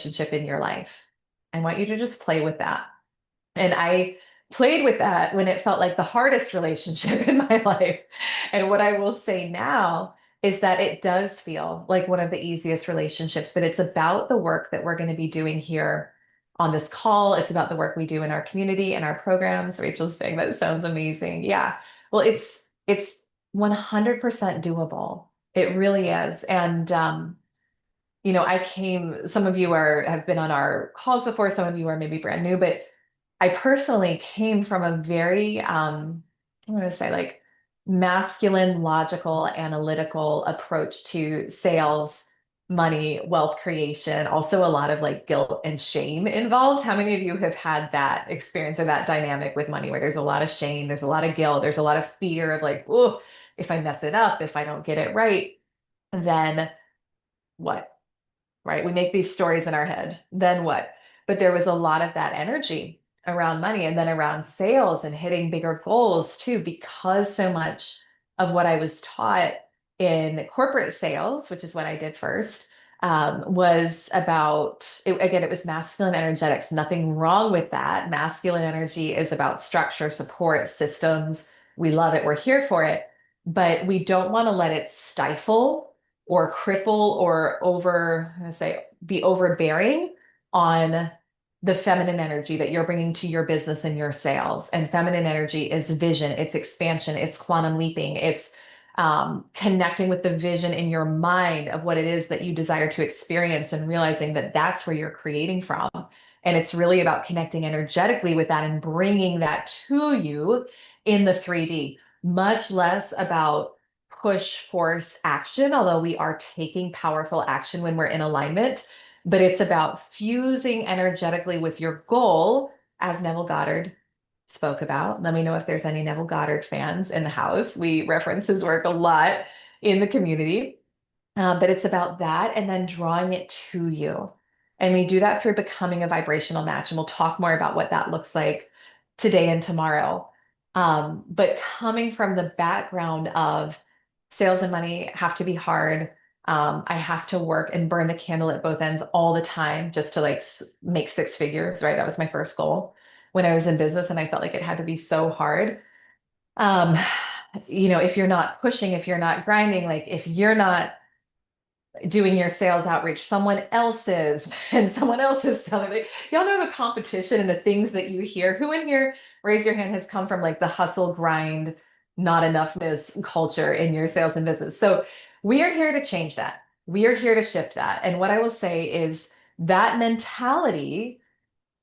relationship in your life. I want you to just play with that. And I played with that when it felt like the hardest relationship in my life. And what I will say now is that it does feel like one of the easiest relationships, but it's about the work that we're going to be doing here on this call. It's about the work we do in our community and our programs. Rachel's saying that sounds amazing. Yeah. Well, it's 100% doable. It really is. And some of you have been on our calls before, some of you are maybe brand new, but I personally came from a very, I'm going to say like masculine, logical, analytical approach to sales, money, wealth creation, also a lot of like guilt and shame involved. How many of you have had that experience or that dynamic with money where there's a lot of shame, there's a lot of guilt, there's a lot of fear of like, oh, if I mess it up, if I don't get it right, then what? Right? We make these stories in our head. Then what? But there was a lot of that energy around money and then around sales and hitting bigger goals too, because so much of what I was taught in corporate sales, which is what I did first, was about, again, it was masculine energetics. Nothing wrong with that. Masculine energy is about structure, support, systems. We love it. We're here for it. But we don't want to let it stifle or cripple or I'm going to say, be overbearing on the feminine energy that you're bringing to your business and your sales. And feminine energy is vision, it's expansion, it's quantum leaping, it's connecting with the vision in your mind of what it is that you desire to experience and realizing that that's where you're creating from. And it's really about connecting energetically with that and bringing that to you in the 3D, much less about push, force, action, although we are taking powerful action when we're in alignment. But it's about fusing energetically with your goal, as Neville Goddard spoke about. Let me know if there's any Neville Goddard fans in the house. We reference his work a lot in the community. But it's about that and then drawing it to you. And we do that through becoming a vibrational match. And we'll talk more about what that looks like today and tomorrow. But coming from the background of sales and money have to be hard. I have to work and burn the candle at both ends all the time just to like make six figures, right? That was my first goal when I was in business, and I felt like it had to be so hard. Um, if you're not pushing, if you're not grinding, like if you're not doing your sales outreach, someone else's and someone else's selling. Like, y'all know the competition and the things that you hear. Who in here, raise your hand, has come from like the hustle grind, not enoughness culture in your sales and business? So we are here to change that. We are here to shift that. And what I will say is that mentality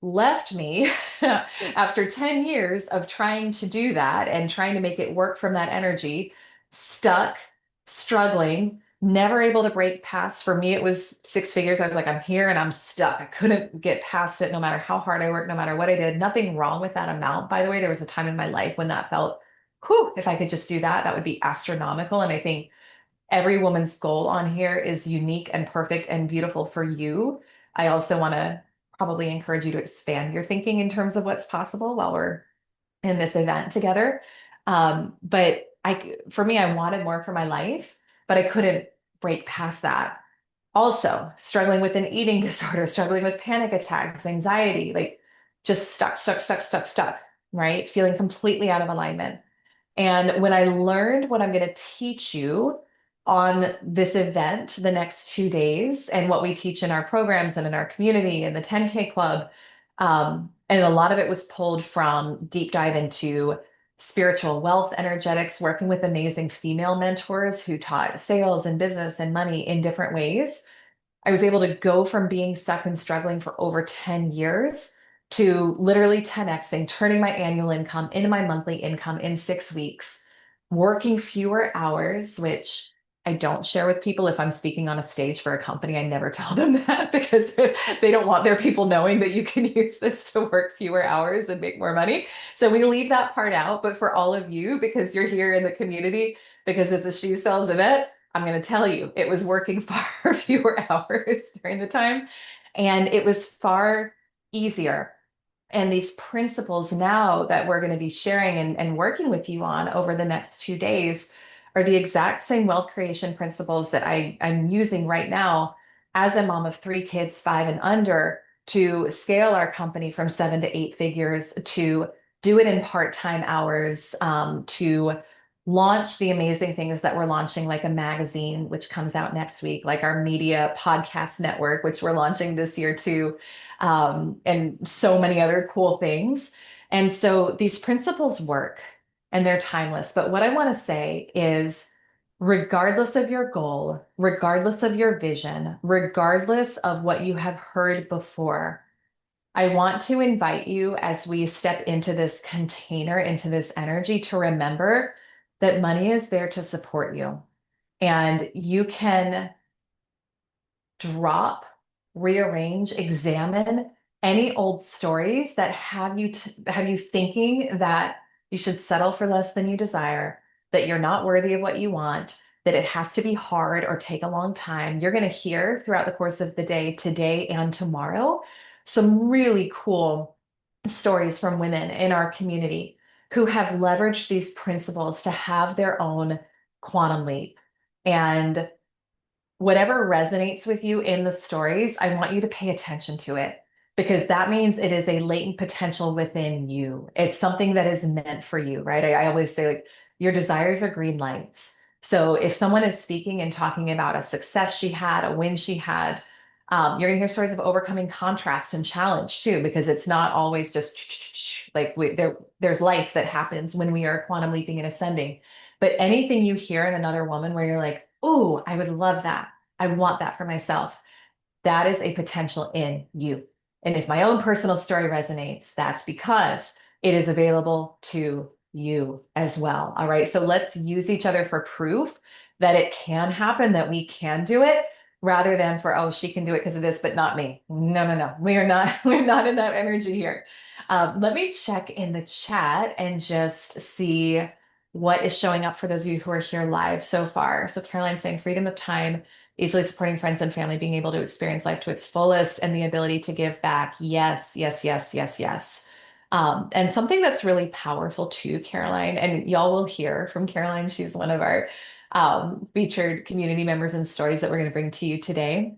left me after 10 years of trying to do that and trying to make it work from that energy, stuck, struggling, never able to break past. For me, it was six figures. I was like, I'm here and I'm stuck. I couldn't get past it no matter how hard I worked, no matter what I did. Nothing wrong with that amount. By the way, there was a time in my life when that felt, whew, if I could just do that, that would be astronomical. And I think every woman's goal on here is unique and perfect and beautiful for you. I also want to probably encourage you to expand your thinking in terms of what's possible while we're in this event together. For me, I wanted more for my life, but I couldn't break past that. Also, struggling with an eating disorder, struggling with panic attacks, anxiety, like just stuck, right? Feeling completely out of alignment. And when I learned what I'm going to teach you on this event the next 2 days and what we teach in our programs and in our community and the 10K Club, and a lot of it was pulled from deep dive into spiritual wealth, energetics, working with amazing female mentors who taught sales and business and money in different ways. I was able to go from being stuck and struggling for over 10 years to literally 10xing, turning my annual income into my monthly income in 6 weeks, working fewer hours, which I don't share with people. If I'm speaking on a stage for a company, I never tell them that because they don't want their people knowing that you can use this to work fewer hours and make more money. So we leave that part out. But for all of you, because you're here in the community, because it's a She Sells event, I'm going to tell you, it was working far fewer hours during the time, and it was far easier. And these principles now that we're going to be sharing and working with you on over the next 2 days are the exact same wealth creation principles that I'm using right now as a mom of three kids, five and under, to scale our company from 7 to 8 figures, to do it in part-time hours, to launch the amazing things that we're launching, like a magazine, which comes out next week, like our media podcast network, which we're launching this year too, and so many other cool things. And so these principles work and they're timeless. But what I want to say is, regardless of your goal, regardless of your vision, regardless of what you have heard before, I want to invite you, as we step into this container, into this energy, to remember that money is there to support you. And you can drop, rearrange, examine any old stories that have you thinking that you should settle for less than you desire, that you're not worthy of what you want, that it has to be hard or take a long time. You're going to hear throughout the course of the day, today and tomorrow, some really cool stories from women in our community who have leveraged these principles to have their own quantum leap. And whatever resonates with you in the stories, I want you to pay attention to it, because that means it is a latent potential within you. It's something that is meant for you, right? I always say, like, your desires are green lights. So if someone is speaking and talking about a success she had, a win she had, you're gonna hear stories of overcoming contrast and challenge too, because it's not always just like there's life that happens when we are quantum leaping and ascending. But anything you hear in another woman where you're like, oh, I would love that. I want that for myself. That is a potential in you. And if my own personal story resonates, that's because it is available to you as well. All right. So let's use each other for proof that it can happen, that we can do it, rather than for, oh, she can do it because of this, but not me. No, no, no. We are not, we're not in that energy here. Let me check in the chat and just see what is showing up for those of you who are here live so far. So Caroline's saying freedom of time, easily supporting friends and family, being able to experience life to its fullest, and the ability to give back. Yes, yes, yes, yes, yes. And something that's really powerful too, Caroline, and y'all will hear from Caroline. She's one of our featured community members and stories that we're going to bring to you today.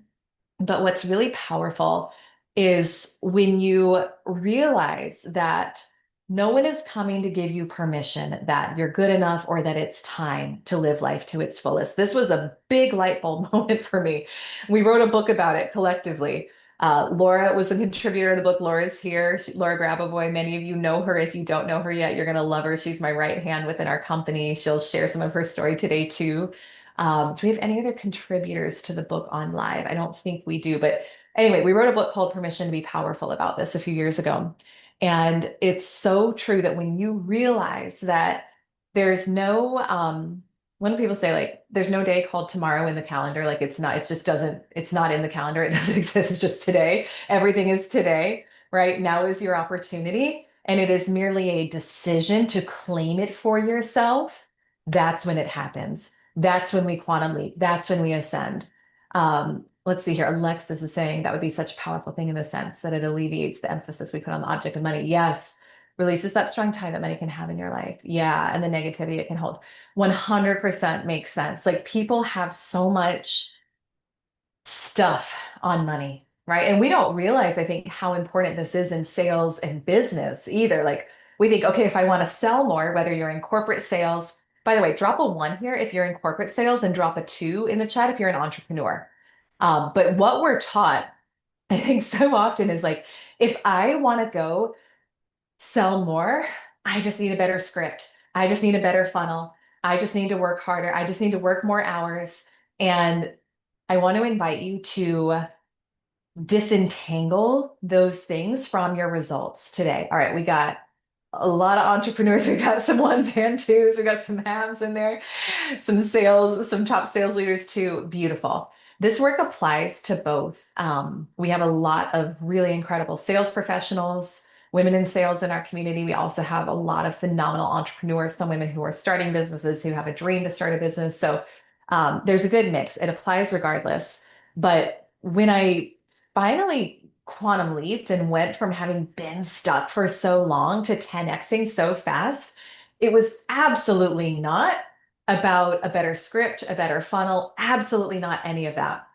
But what's really powerful is when you realize that no one is coming to give you permission that you're good enough or that it's time to live life to its fullest. This was a big light bulb moment for me. We wrote a book about it collectively. Laura was a contributor to the book. Laura's here. Laura Grabavoy. Many of you know her. If you don't know her yet, you're going to love her. She's my right hand within our company. She'll share some of her story today too. Do we have any other contributors to the book on live? I don't think we do, but anyway, we wrote a book called Permission to Be Powerful about this a few years ago. And it's so true that when you realize that there's no, when people say, like, there's no day called tomorrow in the calendar, like it's not, it just doesn't, it's not in the calendar. It doesn't exist. It's just today. Everything is today, right? Now is your opportunity. And it is merely a decision to claim it for yourself. That's when it happens. That's when we quantum leap. That's when we ascend. Let's see here. Alexis is saying that would be such a powerful thing in the sense that it alleviates the emphasis we put on the object of money. Yes. Releases that strong tie that money can have in your life. Yeah. And the negativity it can hold. 100% makes sense. Like, people have so much stuff on money, right? And we don't realize, I think, how important this is in sales and business either. Like, we think, okay, if I want to sell more, whether you're in corporate sales, by the way, drop a 1 here if you're in corporate sales, and drop a 2 in the chat if you're an entrepreneur. But what we're taught, I think, so often is like, if I want to go sell more, I just need a better script. I just need a better funnel. I just need to work harder. I just need to work more hours. And I want to invite you to disentangle those things from your results today. All right, we got a lot of entrepreneurs. We got some ones and twos. We got some haves in there, some sales, some top sales leaders too. Beautiful. This work applies to both. We have a lot of really incredible sales professionals, women in sales in our community. We also have a lot of phenomenal entrepreneurs, some women who are starting businesses, who have a dream to start a business. So there's a good mix. It applies regardless. But when I finally quantum leaped and went from having been stuck for so long to 10xing so fast, it was absolutely not about a better script, a better funnel, absolutely not any of that.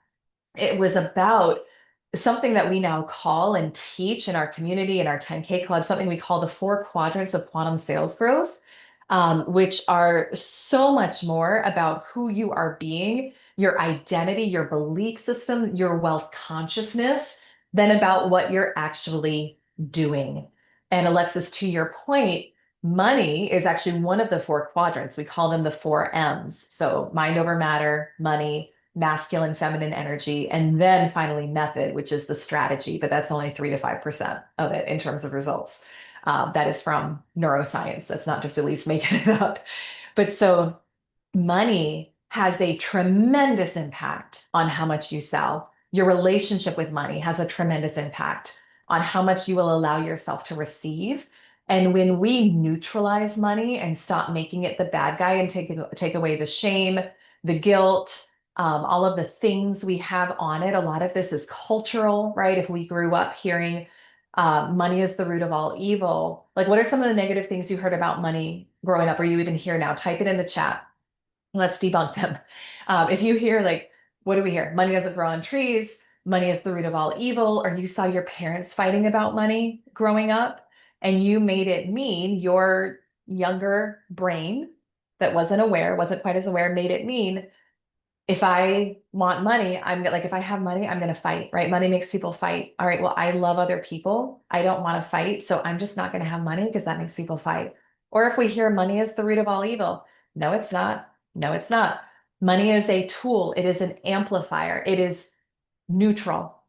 It was about something that we now call and teach in our community, in our 10K club, something we call the four quadrants of quantum sales growth, which are so much more about who you are being, your identity, your belief system, your wealth consciousness, than about what you're actually doing. And Alexis, to your point, money is actually one of the four quadrants. We call them the four M's. So mind over matter, money, masculine, feminine energy, and then finally method, which is the strategy, but that's only 3 to 5% of it in terms of results. That is from neuroscience. That's not just Elise making it up. But so money has a tremendous impact on how much you sell. Your relationship with money has a tremendous impact on how much you will allow yourself to receive. And when we neutralize money and stop making it the bad guy and take away the shame, the guilt, all of the things we have on it, a lot of this is cultural, right? If we grew up hearing money is the root of all evil, like what are some of the negative things you heard about money growing up, or you even hear now? Type it in the chat. Let's debunk them. If you hear like, what do we hear? Money doesn't grow on trees. Money is the root of all evil. Or you saw your parents fighting about money growing up and you made it mean your younger brain that wasn't aware, wasn't quite as aware, made it mean if I want money, if I have money, I'm going to fight, right? Money makes people fight. All right. Well, I love other people. I don't want to fight. So I'm just not going to have money because that makes people fight. Or if we hear money is the root of all evil. No, it's not. No, it's not. Money is a tool. It is an amplifier. It is neutral.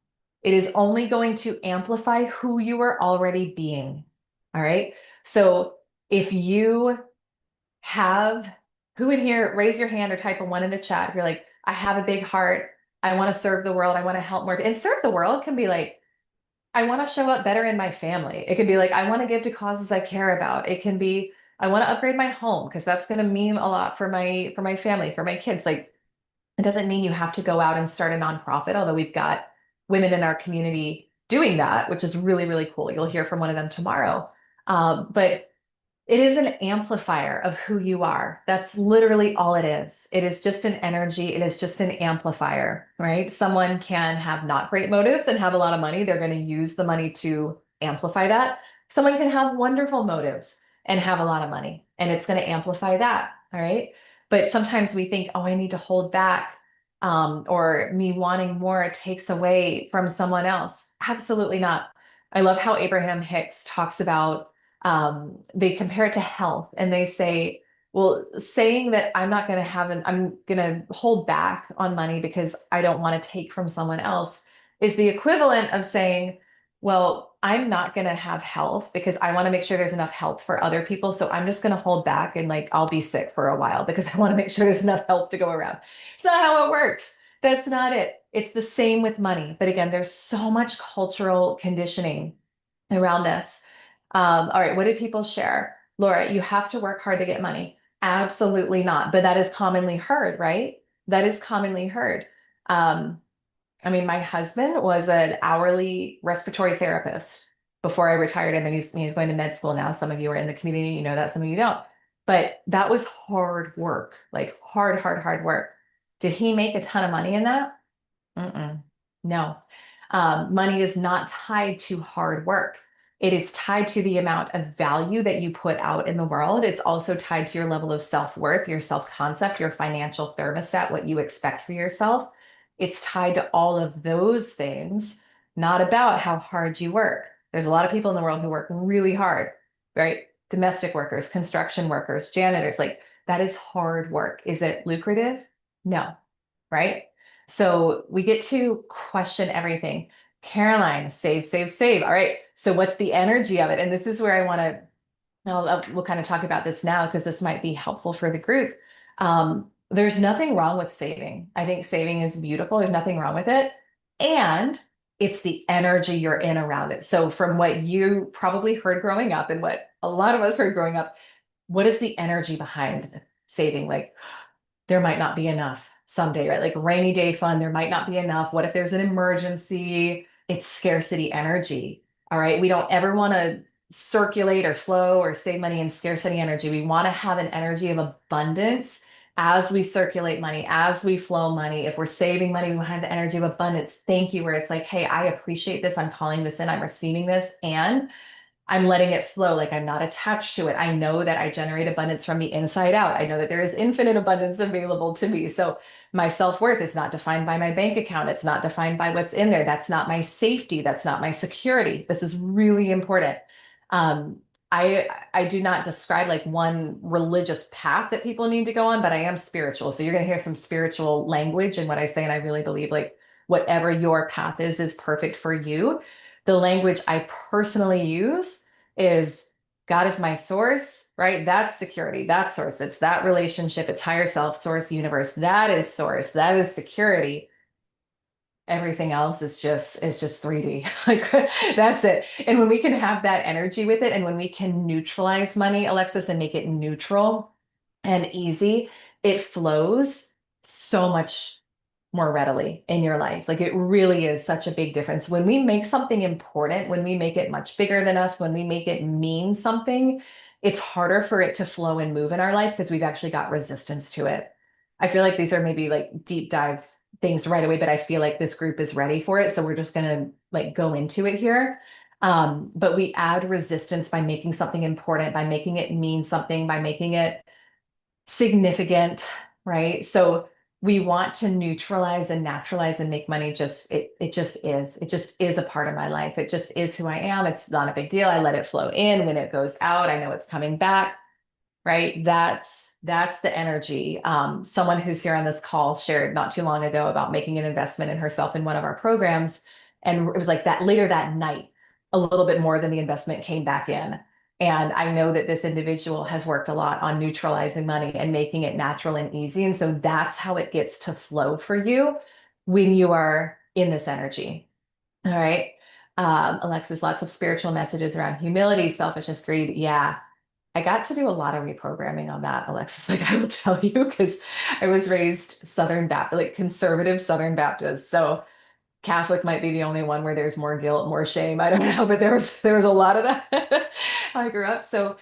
It is only going to amplify who you are already being. All right. So if you have who in here, raise your hand or type a one in the chat if you're like, I have a big heart, I want to serve the world, I want to help more. And serve the world can be like, I want to show up better in my family. It could be like, I want to give to causes I care about. It can be, I want to upgrade my home because that's going to mean a lot for my family, for my kids. Like, it doesn't mean you have to go out and start a nonprofit, although we've got women in our community doing that, which is really, really cool. You'll hear from one of them tomorrow. But it is an amplifier of who you are. That's literally all it is. It is just an energy. It is just an amplifier, right? Someone can have not great motives and have a lot of money. They're going to use the money to amplify that. Someone can have wonderful motives and have a lot of money, and it's going to amplify that. All right. But sometimes we think, oh, I need to hold back, or me wanting more takes away from someone else. Absolutely not. I love how Abraham Hicks talks about they compare it to health and they say, well, saying that I'm going to hold back on money because I don't want to take from someone else is the equivalent of saying, well, I'm not going to have health because I want to make sure there's enough health for other people. So I'm just going to hold back and like, I'll be sick for a while because I want to make sure there's enough health to go around. It's not how it works. That's not it. It's the same with money. But again, there's so much cultural conditioning around this. All right, what did people share? Laura, you have to work hard to get money. Absolutely not. But that is commonly heard, right? That is commonly heard. Um, I mean, my husband was an hourly respiratory therapist before I retired him, and he's going to med school now. Some of you are in the community, you know that, some of you don't. But that was hard work, like hard, hard, hard work. Did he make a ton of money in that? Mm-mm. No. Money is not tied to hard work. It is tied to the amount of value that you put out in the world. It's also tied to your level of self-worth, your self-concept, your financial thermostat, what you expect for yourself. It's tied to all of those things, not about how hard you work. There's a lot of people in the world who work really hard, right? Domestic workers, construction workers, janitors, like that is hard work. Is it lucrative? No, right? So we get to question everything. Caroline, save, save, save. All right. So what's the energy of it? And this is where I want to, we'll kind of talk about this now because this might be helpful for the group. There's nothing wrong with saving. I think saving is beautiful. There's nothing wrong with it. And it's the energy you're in around it. So from what you probably heard growing up and what a lot of us heard growing up, what is the energy behind saving? Like, there might not be enough someday, right? Like rainy day fund, there might not be enough. What if there's an emergency? It's scarcity energy. All right. We don't ever want to circulate or flow or save money in scarcity energy. We want to have an energy of abundance as we circulate money, as we flow money, if we're saving money, we have the energy of abundance. Thank you, where it's like, hey, I appreciate this. I'm calling this in, I'm receiving this, and I'm letting it flow. Like I'm not attached to it. I know that I generate abundance from the inside out. I know that there is infinite abundance available to me. So my self-worth is not defined by my bank account. It's not defined by what's in there. That's not my safety. That's not my security. This is really important. Um, I do not describe like one religious path that people need to go on, but I am spiritual. So you're going to hear some spiritual language in what I say. And I really believe like whatever your path is perfect for you. The language I personally use is God is my source, right? That's security, that's source. It's that relationship, it's higher self, source, universe. That is source, that is security. Everything else is just 3D. Like that's it. And when we can have that energy with it, and when we can neutralize money, Alexis, and make it neutral and easy, it flows so much more readily in your life. Like it really is such a big difference. When we make something important, when we make it much bigger than us, when we make it mean something, it's harder for it to flow and move in our life because we've actually got resistance to it. I feel like these are maybe like deep dive things right away, but I feel like this group is ready for it. So we're just going to like go into it here. But we add resistance by making something important, by making it mean something, by making it significant, right? So we want to neutralize and naturalize and make money just it just is. It just is a part of my life. It just is who I am. It's not a big deal. I let it flow in. When it goes out, I know it's coming back, right? That's the energy. Someone who's here on this call shared not too long ago about making an investment in herself in one of our programs. And it was like that later that night, a little bit more than the investment came back in. And I know that this individual has worked a lot on neutralizing money and making it natural and easy. And so that's how it gets to flow for you when you are in this energy. All right. Alexis, lots of spiritual messages around humility, selfishness, greed. Yeah, I got to do a lot of reprogramming on that, Alexis. Like I will tell you, because I was raised Southern Baptist, like conservative Southern Baptist. So Catholic might be the only one where there's more guilt, more shame. I don't know, but there was a lot of that. I grew up. So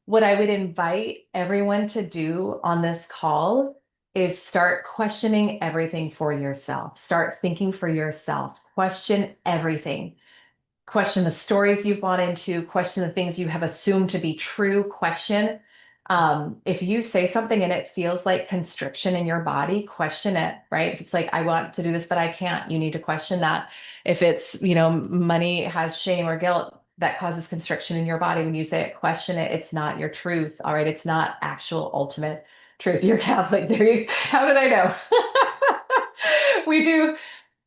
what I would invite everyone to do on this call is start questioning everything for yourself. Start thinking for yourself. Question everything. Question the stories you've bought into, question the things you have assumed to be true, question. If you say something and it feels like constriction in your body, question it, right? If it's like, I want to do this, but I can't, you need to question that. If it's, money has shame or guilt that causes constriction in your body, when you say it, question it. It's not your truth. All right. It's not actual ultimate truth. You're Catholic. How did I know? We do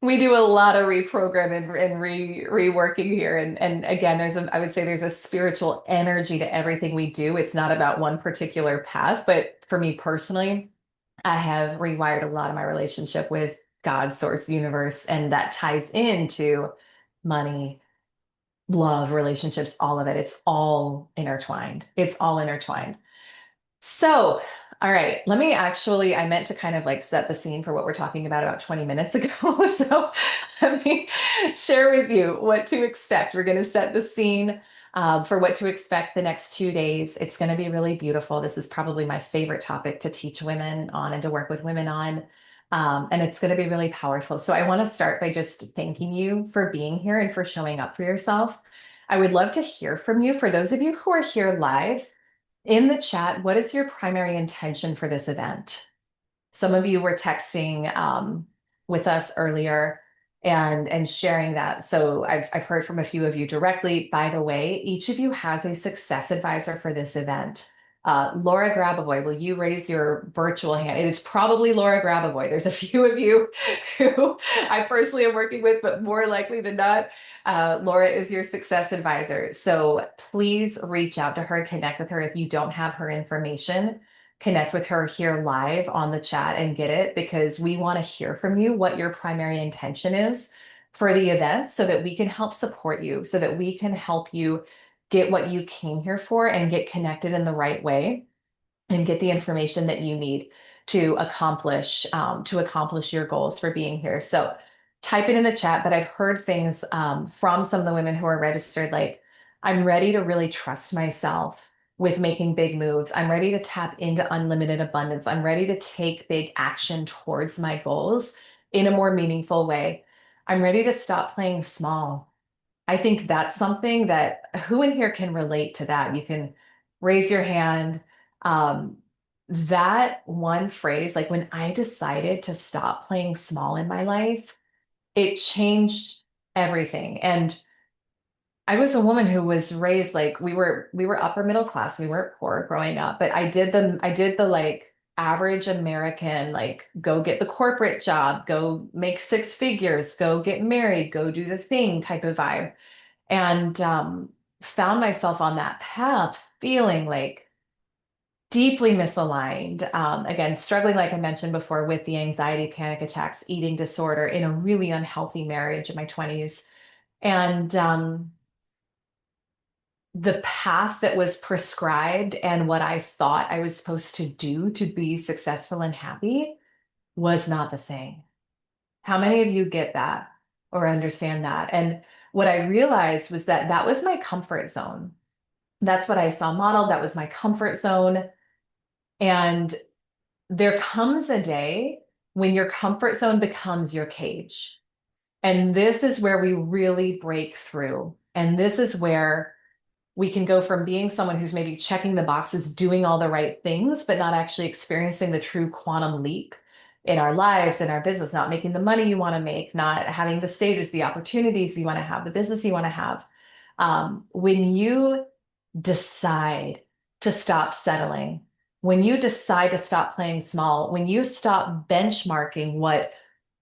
we do a lot of reprogramming and reworking here. And again, I would say there's a spiritual energy to everything we do. It's not about one particular path, but for me personally, I have rewired a lot of my relationship with God, source, universe, and that ties into money, love, relationships, all of it. It's all intertwined. It's all intertwined. So, all right, I meant to kind of like set the scene for what we're talking about 20 minutes ago. So let me share with you what to expect. We're going to set the scene for what to expect the next 2 days. It's going to be really beautiful. This is probably my favorite topic to teach women on and to work with women on. And it's going to be really powerful. So I want to start by just thanking you for being here and for showing up for yourself. I would love to hear from you. For those of you who are here live, in the chat, what is your primary intention for this event? Some of you were texting with us earlier and sharing that. So I've heard from a few of you directly. By the way, each of you has a success advisor for this event. Laura Grabavoy, will you raise your virtual hand? It is probably Laura Grabavoy. There's a few of you who I personally am working with, but more likely than not, Laura is your success advisor. So please reach out to her, connect with her. If you don't have her information, connect with her here live on the chat and get it, because we want to hear from you what your primary intention is for the event so that we can help support you, so that we can help you get what you came here for and get connected in the right way and get the information that you need to accomplish your goals for being here. So type it in the chat, but I've heard things from some of the women who are registered, like, I'm ready to really trust myself with making big moves. I'm ready to tap into unlimited abundance. I'm ready to take big action towards my goals in a more meaningful way. I'm ready to stop playing small. I think that's something that who in here can relate to that? You can raise your hand. Um, that one phrase, like when I decided to stop playing small in my life, it changed everything. And I was a woman who was raised like we were upper middle class. We weren't poor growing up, but I did the like average American, like go get the corporate job, go make six figures, go get married, go do the thing type of vibe. And found myself on that path feeling like deeply misaligned. Again, struggling, like I mentioned before, with the anxiety, panic attacks, eating disorder in a really unhealthy marriage in my 20s. And the path that was prescribed and what I thought I was supposed to do to be successful and happy was not the thing. How many of you get that or understand that? And what I realized was that that was my comfort zone. That's what I saw modeled. That was my comfort zone. And there comes a day when your comfort zone becomes your cage. And this is where we really break through. And this is where we can go from being someone who's maybe checking the boxes, doing all the right things, but not actually experiencing the true quantum leap in our lives, in our business, not making the money you want to make, not having the stages, the opportunities you want to have, the business you want to have. When you decide to stop settling, when you decide to stop playing small, when you stop benchmarking what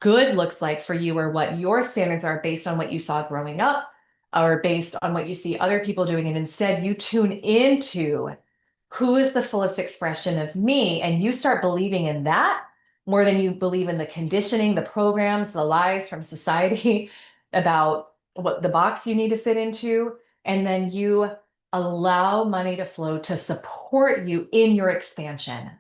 good looks like for you or what your standards are based on what you saw growing up or based on what you see other people doing, and instead you tune into who is the fullest expression of me, and you start believing in that more than you believe in the conditioning, the programs, the lies from society about what the box you need to fit into. And then you allow money to flow to support you in your expansion,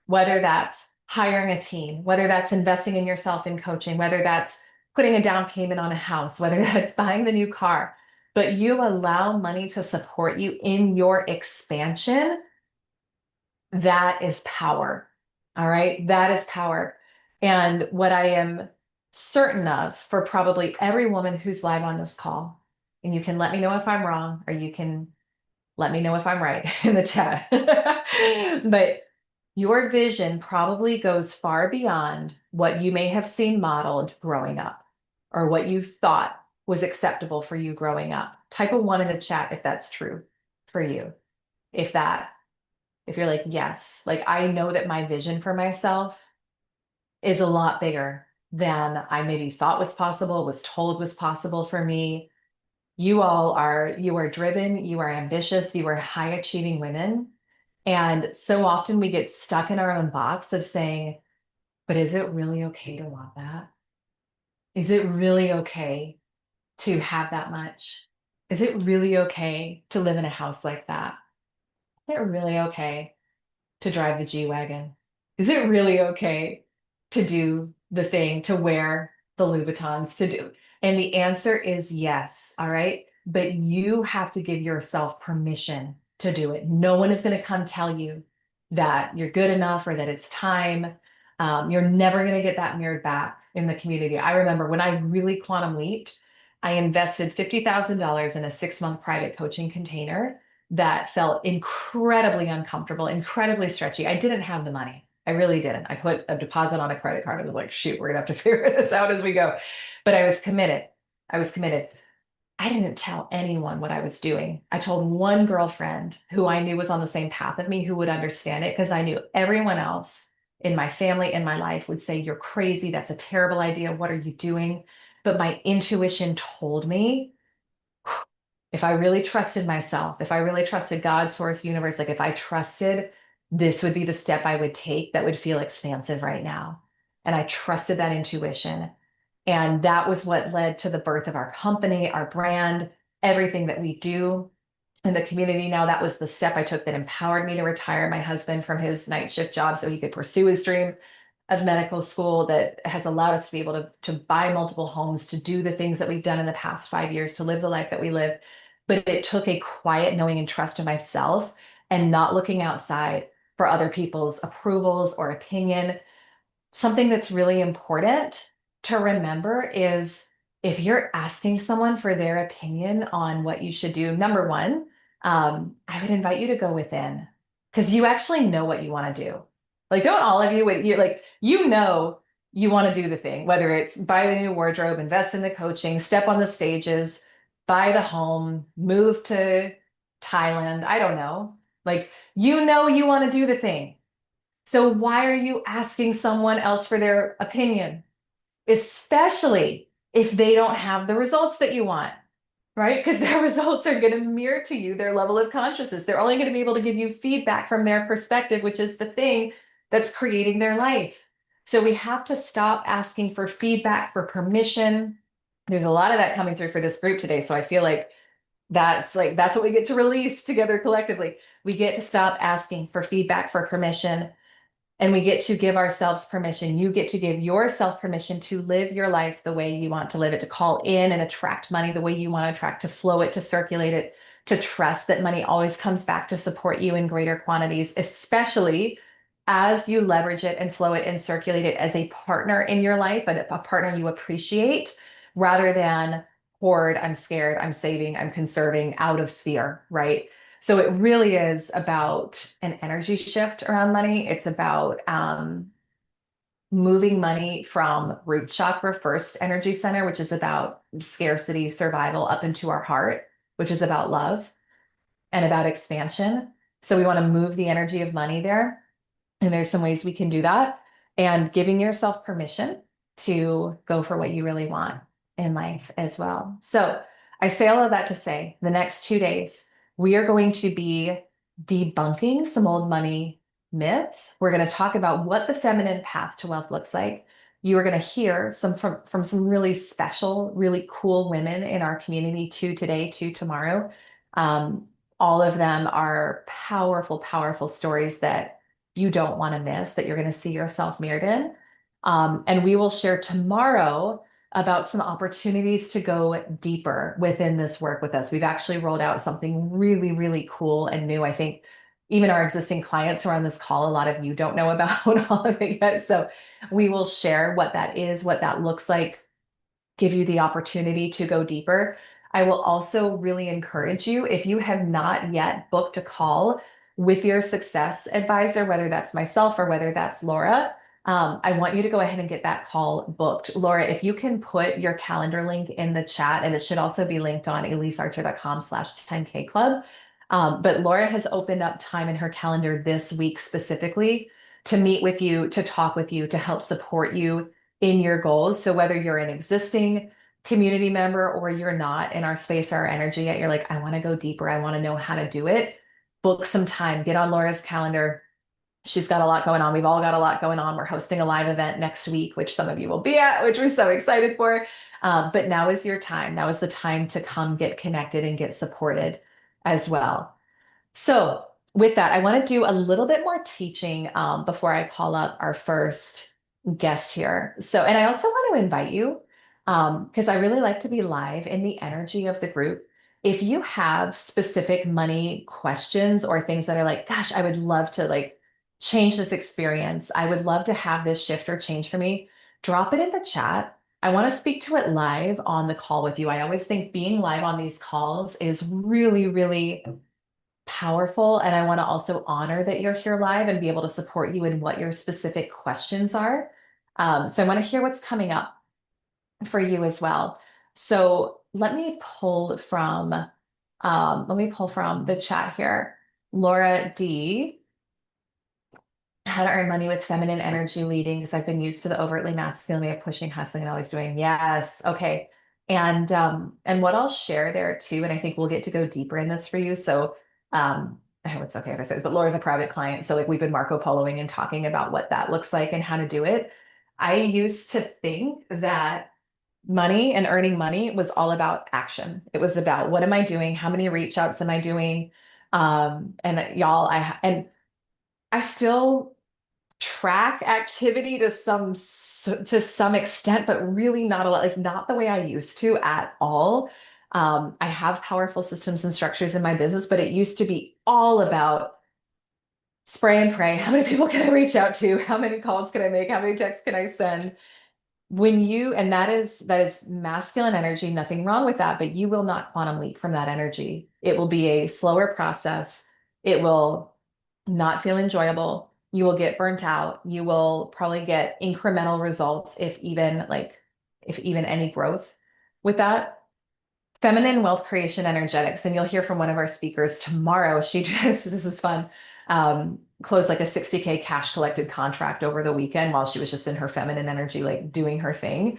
whether that's hiring a team, whether that's investing in yourself in coaching, whether that's putting a down payment on a house, whether that's buying the new car, but you allow money to support you in your expansion. That is power. All right. That is power. And what I am certain of for probably every woman who's live on this call, and you can let me know if I'm wrong, or you can let me know if I'm right in the chat. But your vision probably goes far beyond what you may have seen modeled growing up or what you thought was acceptable for you growing up. Type a one in the chat if that's true for you. If that if you're like, yes, like I know that my vision for myself is a lot bigger than I maybe thought was possible, was told was possible for me. You are driven, you are ambitious, you are high achieving women. And so often we get stuck in our own box of saying, but is it really okay to want that? Is it really okay to have that much? Is it really okay to live in a house like that? Is it really okay to drive the G-Wagon? Is it really okay to do the thing, to wear the Louboutins, to do? And the answer is yes. All right. But you have to give yourself permission to do it. No one is going to come tell you that you're good enough or that it's time. You're never going to get that mirrored back in the community. I remember when I really quantum leaped, I invested $50,000 in a 6-month private coaching container that felt incredibly uncomfortable, incredibly stretchy. I didn't have the money. I really didn't. I put a deposit on a credit card and was like, shoot, we're gonna have to figure this out as we go. But I was committed. I was committed. I didn't tell anyone what I was doing. I told one girlfriend who I knew was on the same path of me who would understand it because I knew everyone else in my family, in my life would say, you're crazy. That's a terrible idea. What are you doing? But my intuition told me if I really trusted myself, if I really trusted God, source, universe, like if I trusted this would be the step I would take that would feel expansive right now. And I trusted that intuition. And that was what led to the birth of our company, our brand, everything that we do in the community. Now, that was the step I took that empowered me to retire my husband from his night shift job so he could pursue his dream of medical school, that has allowed us to be able to buy multiple homes, to do the things that we've done in the past 5 years, to live the life that we live. But it took a quiet knowing and trust in myself and not looking outside for other people's approvals or opinion. Something that's really important to remember is if you're asking someone for their opinion on what you should do, number one, I would invite you to go within because you actually know what you want to do. Like, don't all of you, you like, you want to do the thing, whether it's buy the new wardrobe, invest in the coaching, step on the stages, buy the home, move to Thailand. I don't know. Like, you want to do the thing. So why are you asking someone else for their opinion? Especially if they don't have the results that you want, right? Because their results are going to mirror to you their level of consciousness. They're only going to be able to give you feedback from their perspective, which is the thing that's creating their life. So we have to stop asking for feedback, for permission. There's a lot of that coming through for this group today. So I feel like that's what we get to release together collectively. We get to stop asking for feedback, for permission, and we get to give ourselves permission. You get to give yourself permission to live your life the way you want to live it, to call in and attract money the way you want to attract, to flow it, to circulate it, to trust that money always comes back to support you in greater quantities, especially as you leverage it and flow it and circulate it as a partner in your life, but a partner you appreciate rather than hoard, I'm scared, I'm saving, I'm conserving out of fear, right? So it really is about an energy shift around money. It's about moving money from root chakra, first energy center, which is about scarcity, survival, up into our heart, which is about love and about expansion. So we want to move the energy of money there. And there's some ways we can do that. And giving yourself permission to go for what you really want in life as well. So I say all of that to say the next 2 days, we are going to be debunking some old money myths. We're going to talk about what the feminine path to wealth looks like. You are going to hear from some really special, really cool women in our community too today, too tomorrow. Um, all of them are powerful, powerful stories that you don't want to miss, that you're going to see yourself mirrored in. And we will share tomorrow about some opportunities to go deeper within this work with us. We've actually rolled out something really, really cool and new. I think even our existing clients who are on this call, a lot of you don't know about all of it yet. So we will share what that is, what that looks like, give you the opportunity to go deeper. I will also really encourage you, if you have not yet booked a call with your success advisor, whether that's myself or whether that's Laura, I want you to go ahead and get that call booked. Laura, if you can put your calendar link in the chat, and it should also be linked on elisearcher.com/10K club. But Laura has opened up time in her calendar this week specifically to meet with you, to talk with you, to help support you in your goals. So whether you're an existing community member or you're not in our space or our energy yet, you're like, I want to go deeper. I want to know how to do it. Book some time, get on Laura's calendar. She's got a lot going on. We've all got a lot going on. We're hosting a live event next week, which some of you will be at, which we're so excited for. But now is your time. Now is the time to come get connected and get supported as well. So with that, I want to do a little bit more teaching before I call up our first guest here. So, and I also want to invite you because I really like to be live in the energy of the group. If you have specific money questions or things that are like, gosh, I would love to like change this experience. I would love to have this shift or change for me. Drop it in the chat. I want to speak to it live on the call with you. I always think being live on these calls is really, really powerful. And I want to also honor that you're here live and be able to support you in what your specific questions are. So I want to hear what's coming up for you as well. So let me pull from the chat here. Laura D, how to earn money with feminine energy leading because I've been used to the overtly masculine way of pushing, hustling, and always doing. Yes. Okay. And what I'll share there too, and I think we'll get to go deeper in this for you. So I hope it's okay if I say this, but Laura's a private client. So like we've been Marco Poloing and talking about what that looks like and how to do it. I used to think that money and earning money was all about action. It was about what am I doing? How many reach outs am I doing? And y'all, I still track activity to some extent, but really not a lot, like not the way I used to at all. I have powerful systems and structures in my business, but it used to be all about spray and pray. How many people can I reach out to? How many calls can I make? How many texts can I send? When you, and that is masculine energy, nothing wrong with that, but you will not quantum leap from that energy. It will be a slower process. It will not feel enjoyable. You will get burnt out. You will probably get incremental results, if even any growth with that. Feminine wealth creation energetics. And you'll hear from one of our speakers tomorrow. She just, this is fun, closed like a 60K cash collected contract over the weekend while she was just in her feminine energy, like doing her thing,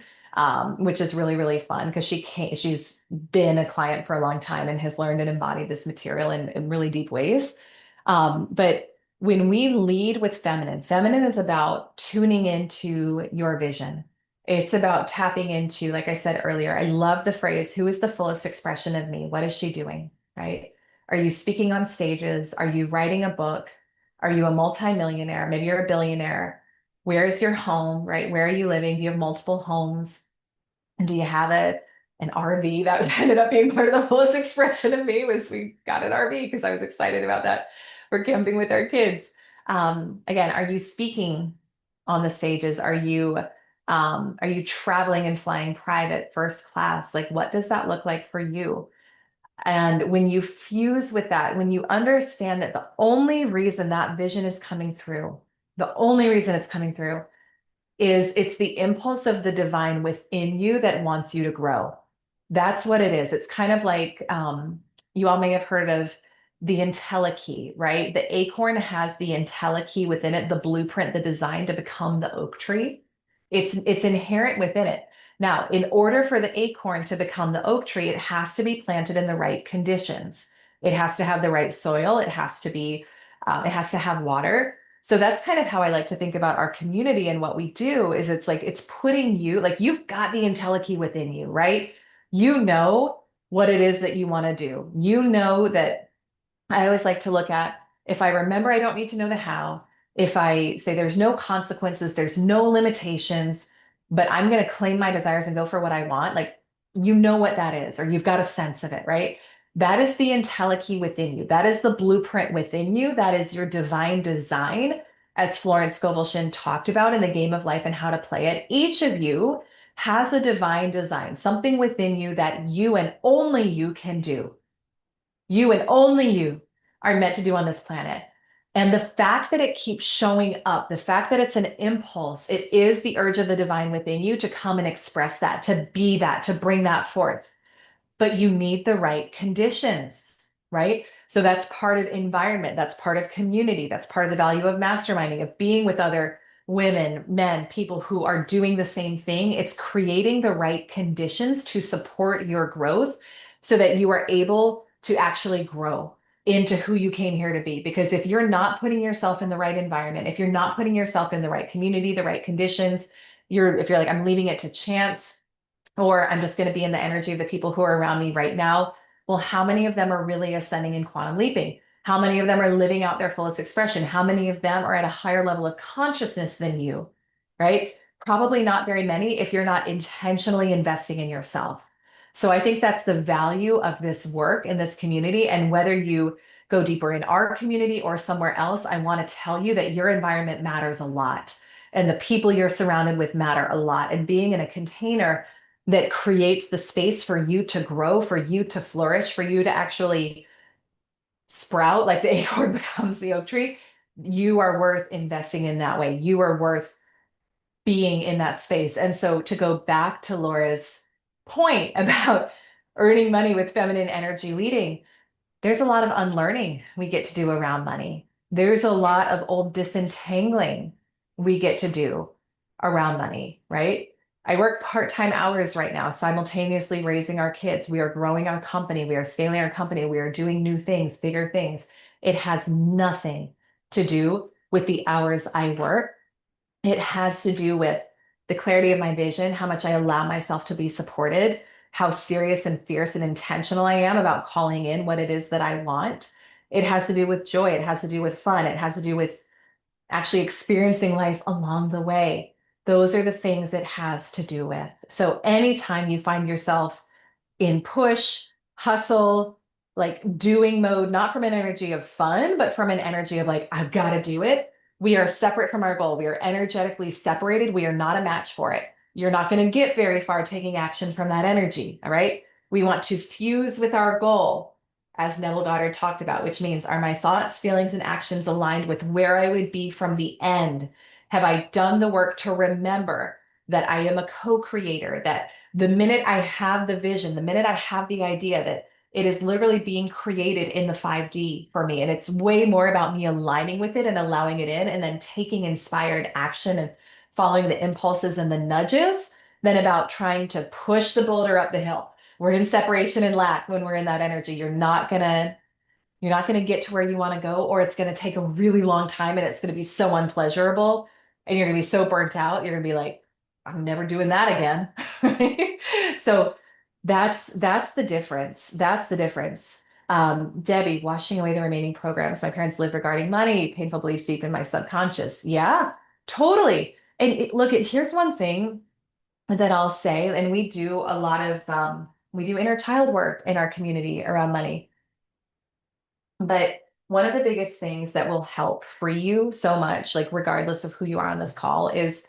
which is really, really fun because she's been a client for a long time and has learned and embodied this material in really deep ways. But when we lead with feminine, feminine is about tuning into your vision. It's about tapping into, like I said earlier, I love the phrase, who is the fullest expression of me? What is she doing? Right? Are you speaking on stages? Are you writing a book? Are you a multimillionaire? Maybe you're a billionaire. Where is your home? Right? Where are you living? Do you have multiple homes? And do you have an RV? That ended up being part of the fullest expression of me was we got an RV because I was excited about that. We're camping with our kids. Again, are you speaking on the stages? Are you traveling and flying private, first class? Like, what does that look like for you? And when you fuse with that, when you understand that the only reason that vision is coming through, the only reason it's coming through is it's the impulse of the divine within you that wants you to grow. That's what it is. It's kind of like you all may have heard of the entelechy, right? The acorn has the entelechy within it, the blueprint, the design to become the oak tree. It's inherent within it. Now, in order for the acorn to become the oak tree, it has to be planted in the right conditions. It has to have the right soil. It has to have water. So that's kind of how I like to think about our community and what we do is it's like it's putting you, like you've got the entelechy within you, right? You know what it is that you want to do. You know that I always like to look at if I remember I don't need to know the how, if I say there's no consequences, there's no limitations, but I'm going to claim my desires and go for what I want, like you know what that is, or you've got a sense of it, right? That is the entelechy within you. That is the blueprint within you. That is your divine design, as Florence Scovel Shinn talked about in the game of life and how to play it. Each of you has a divine design, something within you that you and only you can do. You and only you are meant to do on this planet. And the fact that it keeps showing up, the fact that it's an impulse, it is the urge of the divine within you to come and express that, to be that, to bring that forth. But you need the right conditions, right? So that's part of environment, that's part of community, that's part of the value of masterminding, of being with other women, men, people who are doing the same thing. It's creating the right conditions to support your growth so that you are able to actually grow into who you came here to be. Because if you're not putting yourself in the right environment, if you're not putting yourself in the right community, the right conditions, if you're like, I'm leaving it to chance, or I'm just going to be in the energy of the people who are around me right now. Well, how many of them are really ascending and quantum leaping? How many of them are living out their fullest expression? How many of them are at a higher level of consciousness than you, right? Probably not very many if you're not intentionally investing in yourself. So I think that's the value of this work in this community. And whether you go deeper in our community or somewhere else, I want to tell you that your environment matters a lot. And the people you're surrounded with matter a lot. And being in a container that creates the space for you to grow, for you to flourish, for you to actually sprout, like the acorn becomes the oak tree, you are worth investing in that way. You are worth being in that space. And so to go back to Laura's point about earning money with feminine energy leading, there's a lot of unlearning we get to do around money. There's a lot of old disentangling we get to do around money, right? I work part-time hours right now, simultaneously raising our kids. We are growing our company. We are scaling our company. We are doing new things, bigger things. It has nothing to do with the hours I work. It has to do with the clarity of my vision, how much I allow myself to be supported, how serious and fierce and intentional I am about calling in what it is that I want. It has to do with joy. It has to do with fun. It has to do with actually experiencing life along the way. Those are the things it has to do with. So anytime you find yourself in push, hustle, like doing mode, not from an energy of fun, but from an energy of like, I've got to do it. We are separate from our goal. We are energetically separated. We are not a match for it. You're not going to get very far taking action from that energy. All right. We want to fuse with our goal, as Neville Goddard talked about, which means are my thoughts, feelings, and actions aligned with where I would be from the end? Have I done the work to remember that I am a co-creator, that the minute I have the vision, the minute I have the idea that it is literally being created in the 5D for me. And it's way more about me aligning with it and allowing it in and then taking inspired action and following the impulses and the nudges than about trying to push the boulder up the hill. We're in separation and lack when we're in that energy. You're not going to get to where you want to go, or it's going to take a really long time and it's going to be so unpleasurable and you're going to be so burnt out. You're going to be like, I'm never doing that again. Right? So that's the difference. That's the difference. Debbie, washing away the remaining programs my parents lived regarding money, painful beliefs deep in my subconscious. Yeah, totally. And look, here's one thing that I'll say, and we do a lot of we do inner child work in our community around money. But one of the biggest things that will help free you so much, like regardless of who you are on this call, is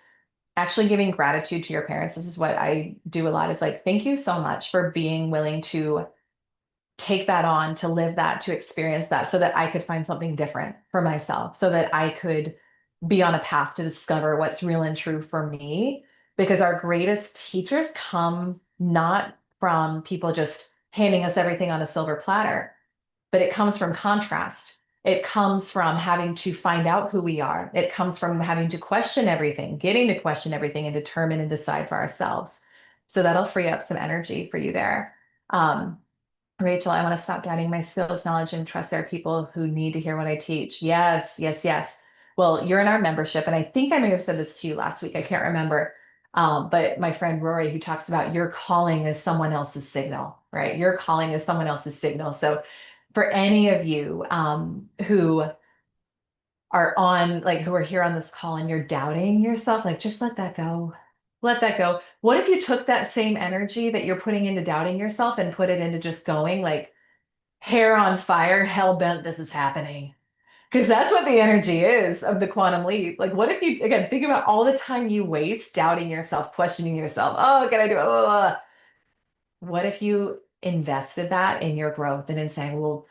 actually giving gratitude to your parents. This is what I do a lot, is like, thank you so much for being willing to take that on, to live that, to experience that, so that I could find something different for myself, so that I could be on a path to discover what's real and true for me. Because our greatest teachers come not from people just handing us everything on a silver platter, but it comes from contrast. It comes from having to find out who we are. It comes from having to question everything, getting to question everything and determine and decide for ourselves. So that'll free up some energy for you there. Um, Rachel, I want to stop doubting my skills, knowledge, and trust there are people who need to hear what I teach. Yes, yes, yes. Well, you're in our membership, and I think I may have said this to you last week. I can't remember. But my friend Rory, who talks about your calling is someone else's signal, right? Your calling is someone else's signal. So for any of you who are on, like, who are here on this call and you're doubting yourself, like, just let that go. Let that go. What if you took that same energy that you're putting into doubting yourself and put it into just going like hair on fire, hell bent, this is happening? Because that's what the energy is of the quantum leap. Like, what if you, again, think about all the time you waste doubting yourself, questioning yourself. Oh, can I do it? Blah, blah, blah. What if you invested that in your growth and in saying, well,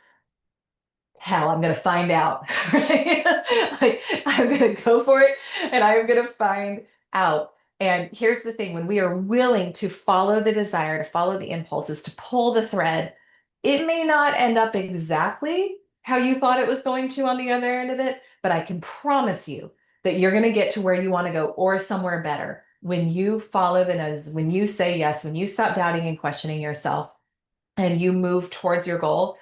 hell, I'm going to find out, right? Like, I'm going to go for it and I'm going to find out. And here's the thing, when we are willing to follow the desire, to follow the impulses, to pull the thread, it may not end up exactly how you thought it was going to on the other end of it, but I can promise you that you're going to get to where you want to go or somewhere better when you follow the nudges, when you say yes, when you stop doubting and questioning yourself and you move towards your goal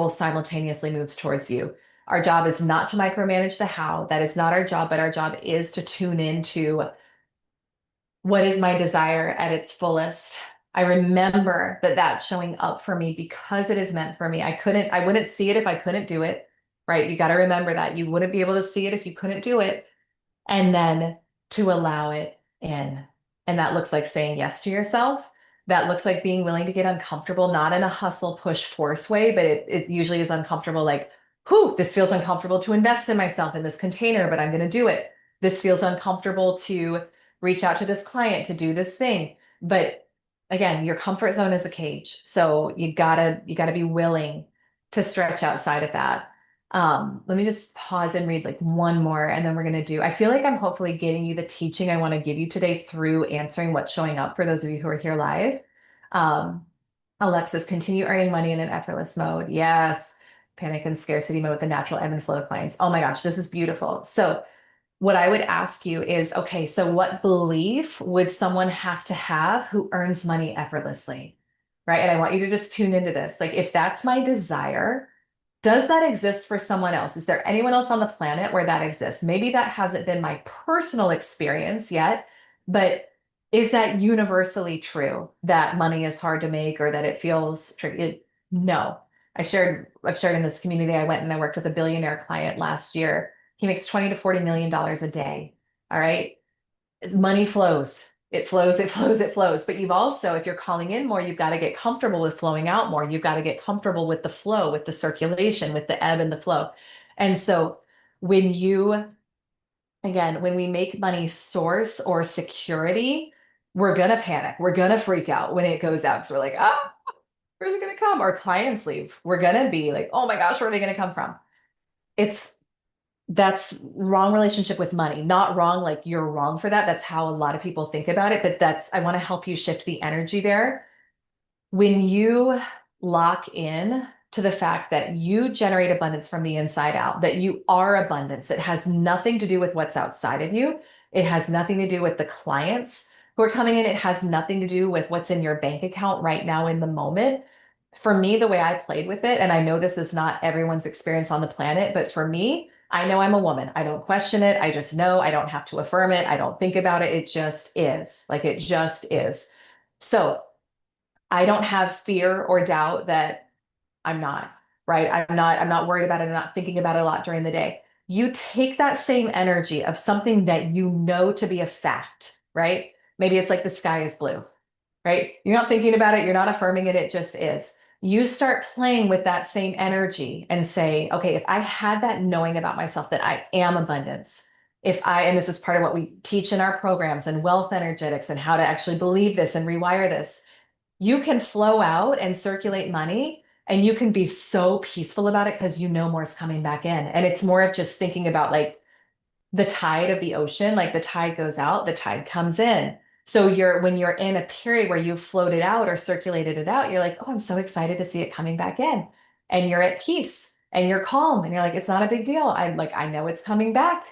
simultaneously moves towards you. Our job is not to micromanage the how. That is not our job, but our job is to tune into what is my desire at its fullest. I remember that that's showing up for me because it is meant for me. I wouldn't see it if I couldn't do it, right? You got to remember that you wouldn't be able to see it if you couldn't do it. And then to allow it in. And that looks like saying yes to yourself. That looks like being willing to get uncomfortable, not in a hustle, push, force way, but it usually is uncomfortable, like, whew, this feels uncomfortable to invest in myself in this container, but I'm going to do it. This feels uncomfortable to reach out to this client to do this thing. But again, your comfort zone is a cage. So you gotta be willing to stretch outside of that. Let me just pause and read like one more, and then we're going to I feel like I'm hopefully getting you the teaching I want to give you today through answering what's showing up for those of you who are here live. Um, Alexis, continue earning money in an effortless mode. Yes. Panic and scarcity mode, the natural ebb and flow of clients. Oh my gosh, this is beautiful. So what I would ask you is, okay, so what belief would someone have to have who earns money effortlessly? Right. And I want you to just tune into this. Like, if that's my desire, does that exist for someone else? Is there anyone else on the planet where that exists? Maybe that hasn't been my personal experience yet, but is that universally true that money is hard to make or that it feels tricky? No. I've shared in this community. I went and I worked with a billionaire client last year. He makes 20 to $40 million a day. All right. Money flows. It flows, it flows, it flows. But you've also, if you're calling in more, you've got to get comfortable with flowing out more. You've got to get comfortable with the flow, with the circulation, with the ebb and the flow. And so when you, again, when we make money source or security, we're going to panic. We're going to freak out when it goes out because we're like, ah, where's it going to come? Our clients leave. We're going to be like, oh my gosh, where are they going to come from? It's That's wrong relationship with money. Not wrong, like you're wrong for that. That's how a lot of people think about it. But I want to help you shift the energy there. When you lock in to the fact that you generate abundance from the inside out, that you are abundance, it has nothing to do with what's outside of you. It has nothing to do with the clients who are coming in. It has nothing to do with what's in your bank account right now in the moment. For me, the way I played with it, and I know this is not everyone's experience on the planet, but for me, I know I'm a woman. I don't question it. I just know. I don't have to affirm it. I don't think about it. It just is. Like it just is. So I don't have fear or doubt that I'm not, right? I'm not worried about it. I'm not thinking about it a lot during the day. You take that same energy of something that you know to be a fact, right? Maybe it's like the sky is blue, right? You're not thinking about it, you're not affirming it, it just is. You start playing with that same energy and say, okay, if I had that knowing about myself that I am abundance, and this is part of what we teach in our programs and wealth energetics and how to actually believe this and rewire this, you can flow out and circulate money and you can be so peaceful about it because you know more is coming back in. And it's more of just thinking about like the tide of the ocean, like the tide goes out, the tide comes in. So when you're in a period where you've floated out or circulated it out, you're like, oh, I'm so excited to see it coming back in. And you're at peace and you're calm and you're like, it's not a big deal. I know it's coming back,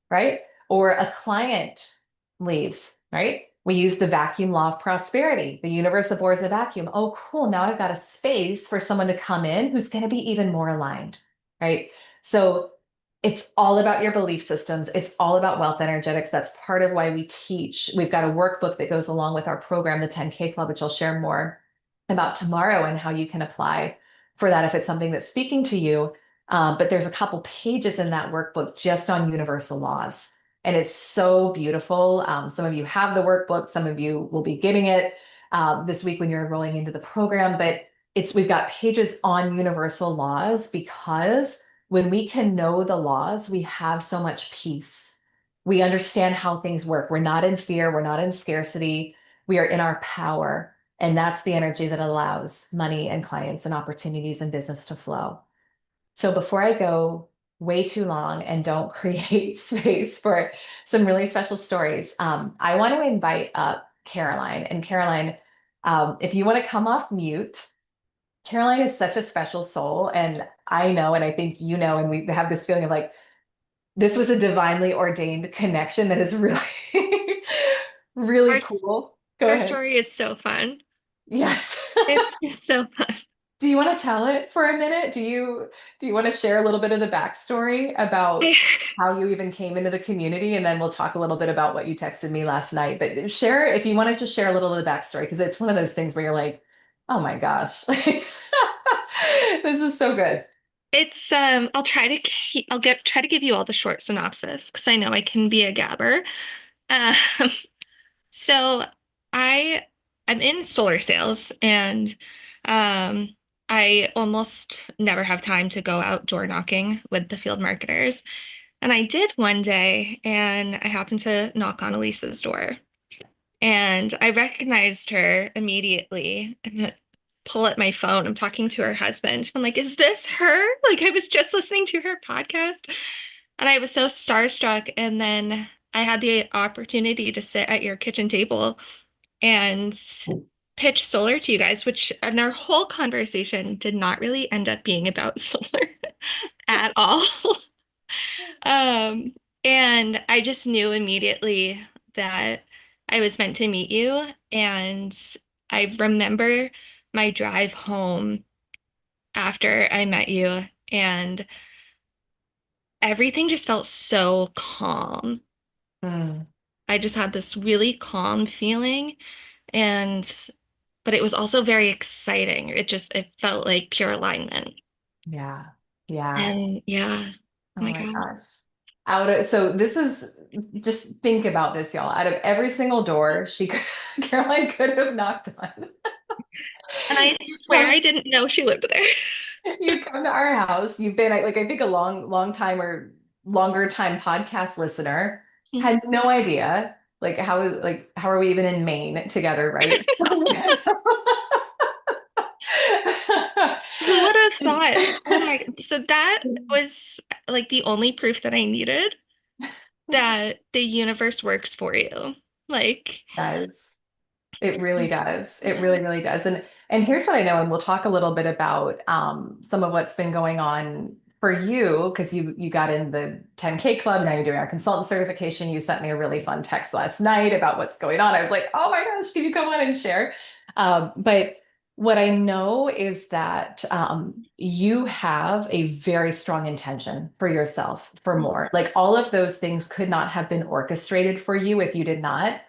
right? Or a client leaves, right? We use the vacuum law of prosperity. The universe abhors a vacuum. Oh, cool. Now I've got a space for someone to come in who's going to be even more aligned, right? So it's all about your belief systems. It's all about wealth energetics. That's part of why we teach. We've got a workbook that goes along with our program, the 10K Club, which I'll share more about tomorrow and how you can apply for that if it's something that's speaking to you. But there's a couple pages in that workbook just on universal laws. And it's so beautiful. Some of you have the workbook, some of you will be getting it this week when you're enrolling into the program. But we've got pages on universal laws because when we can know the laws, we have so much peace. We understand how things work. We're not in fear. We're not in scarcity. We are in our power. And that's the energy that allows money and clients and opportunities and business to flow. So before I go way too long and don't create space for some really special stories, I want to invite up Caroline. And Caroline, if you want to come off mute, Caroline is such a special soul. And I know, and I think you know, and we have this feeling of like, this was a divinely ordained connection that is really, really Our cool. Go our ahead. story is so fun. Yes. It's just so fun. Do you want to tell it for a minute? Do you want to share a little bit of the backstory about how you even came into the community? And then we'll talk a little bit about what you texted me last night. But share, if you want to just share a little of the backstory, because it's one of those things where you're like, oh my gosh, this is so good. It's I'll try to give you all the short synopsis because I know I can be a gabber. Um, so I I'm in solar sales and um I almost never have time to go out door knocking with the field marketers. And I did one day and I happened to knock on Elisa's door. And I recognized her immediately and pull at my phone. I'm talking to her husband. I'm like, is this her? Like, I was just listening to her podcast. And I was so starstruck. And then I had the opportunity to sit at your kitchen table and pitch solar to you guys, which and our whole conversation did not really end up being about solar at all. Um, and I just knew immediately that I was meant to meet you. And I remember my drive home after I met you, and everything just felt so calm. Mm, I just had this really calm feeling, and but it was also very exciting. It felt like pure alignment. yeah. Yeah. And yeah, oh Oh my my God. gosh. So this is just think about this, y'all. Out of every single door Caroline could have knocked on. And I You swear I come, didn't know she lived there. you come to our house. You've been like I think a long time or longer time podcast listener. Had no idea like how are we even in Maine together, right? Who would have thought? Oh my, so that was like the only proof that I needed that the universe works for you. Like, Guys. It really does. It yeah, really, really does. And here's what I know, and we'll talk a little bit about some of what's been going on for you, because you got in the 10K club. Now you're doing our consultant certification. You sent me a really fun text last night about what's going on. I was like, oh my gosh, can you come on and share? But what I know is that you have a very strong intention for yourself for more. Like all of those things could not have been orchestrated for you if you did not.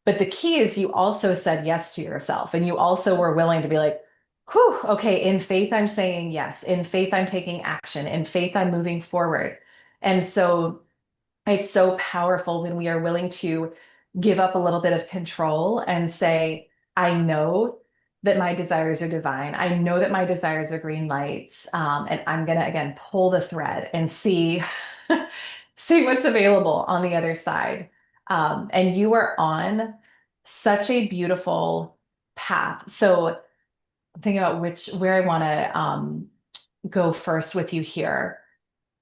But the key is you also said yes to yourself and you also were willing to be like, whew, okay, in faith, I'm saying yes. In faith, I'm taking action. In faith, I'm moving forward. And so it's so powerful when we are willing to give up a little bit of control and say, I know that my desires are divine. I know that my desires are green lights. And I'm going to, again, pull the thread and see, see what's available on the other side. And you are on such a beautiful path. So think about where I want to go first with you here.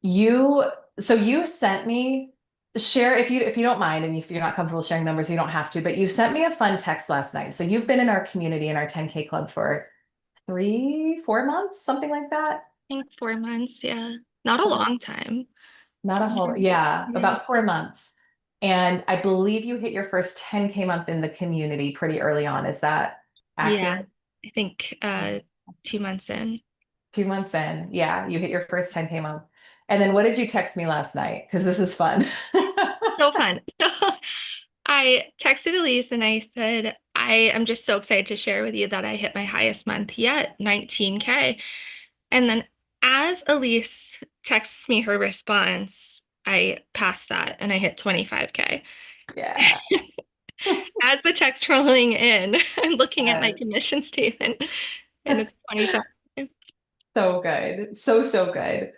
You so you sent me share if you don't mind and if you're not comfortable sharing numbers, you don't have to, but you sent me a fun text last night. So you've been in our community in our 10K club for 3, 4 months, something like that. I think 4 months, yeah. Not a long time. Not a whole, yeah, Yeah. about 4 months. And I believe you hit your first 10K month in the community pretty early on. Is that Yeah. accurate? I think 2 months in. 2 months in. Yeah, you hit your first 10K month. And then what did you text me last night? Because this is fun. So fun. So I texted Elise and I said, I am just so excited to share with you that I hit my highest month yet, 19K. And then as Elise texts me her response, I passed that and I hit 25K. Yeah. As the text rolling in, I'm looking at my Yes. commission statement and it's 25. So good. So, so good.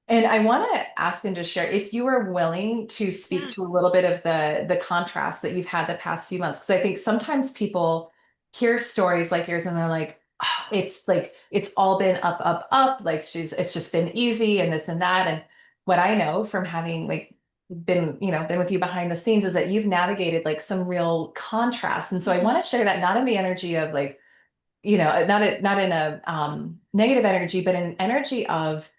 And I want to ask and just share if you are willing to speak Yeah. to a little bit of the contrast that you've had the past few months. Because I think sometimes people hear stories like yours and they're like, it's like it's all been up, up, up. Like it's just been easy and this and that. And what I know from having like been with you behind the scenes is that you've navigated like some real contrast. And so I want to share that not in the energy of like not in a negative energy, but an energy of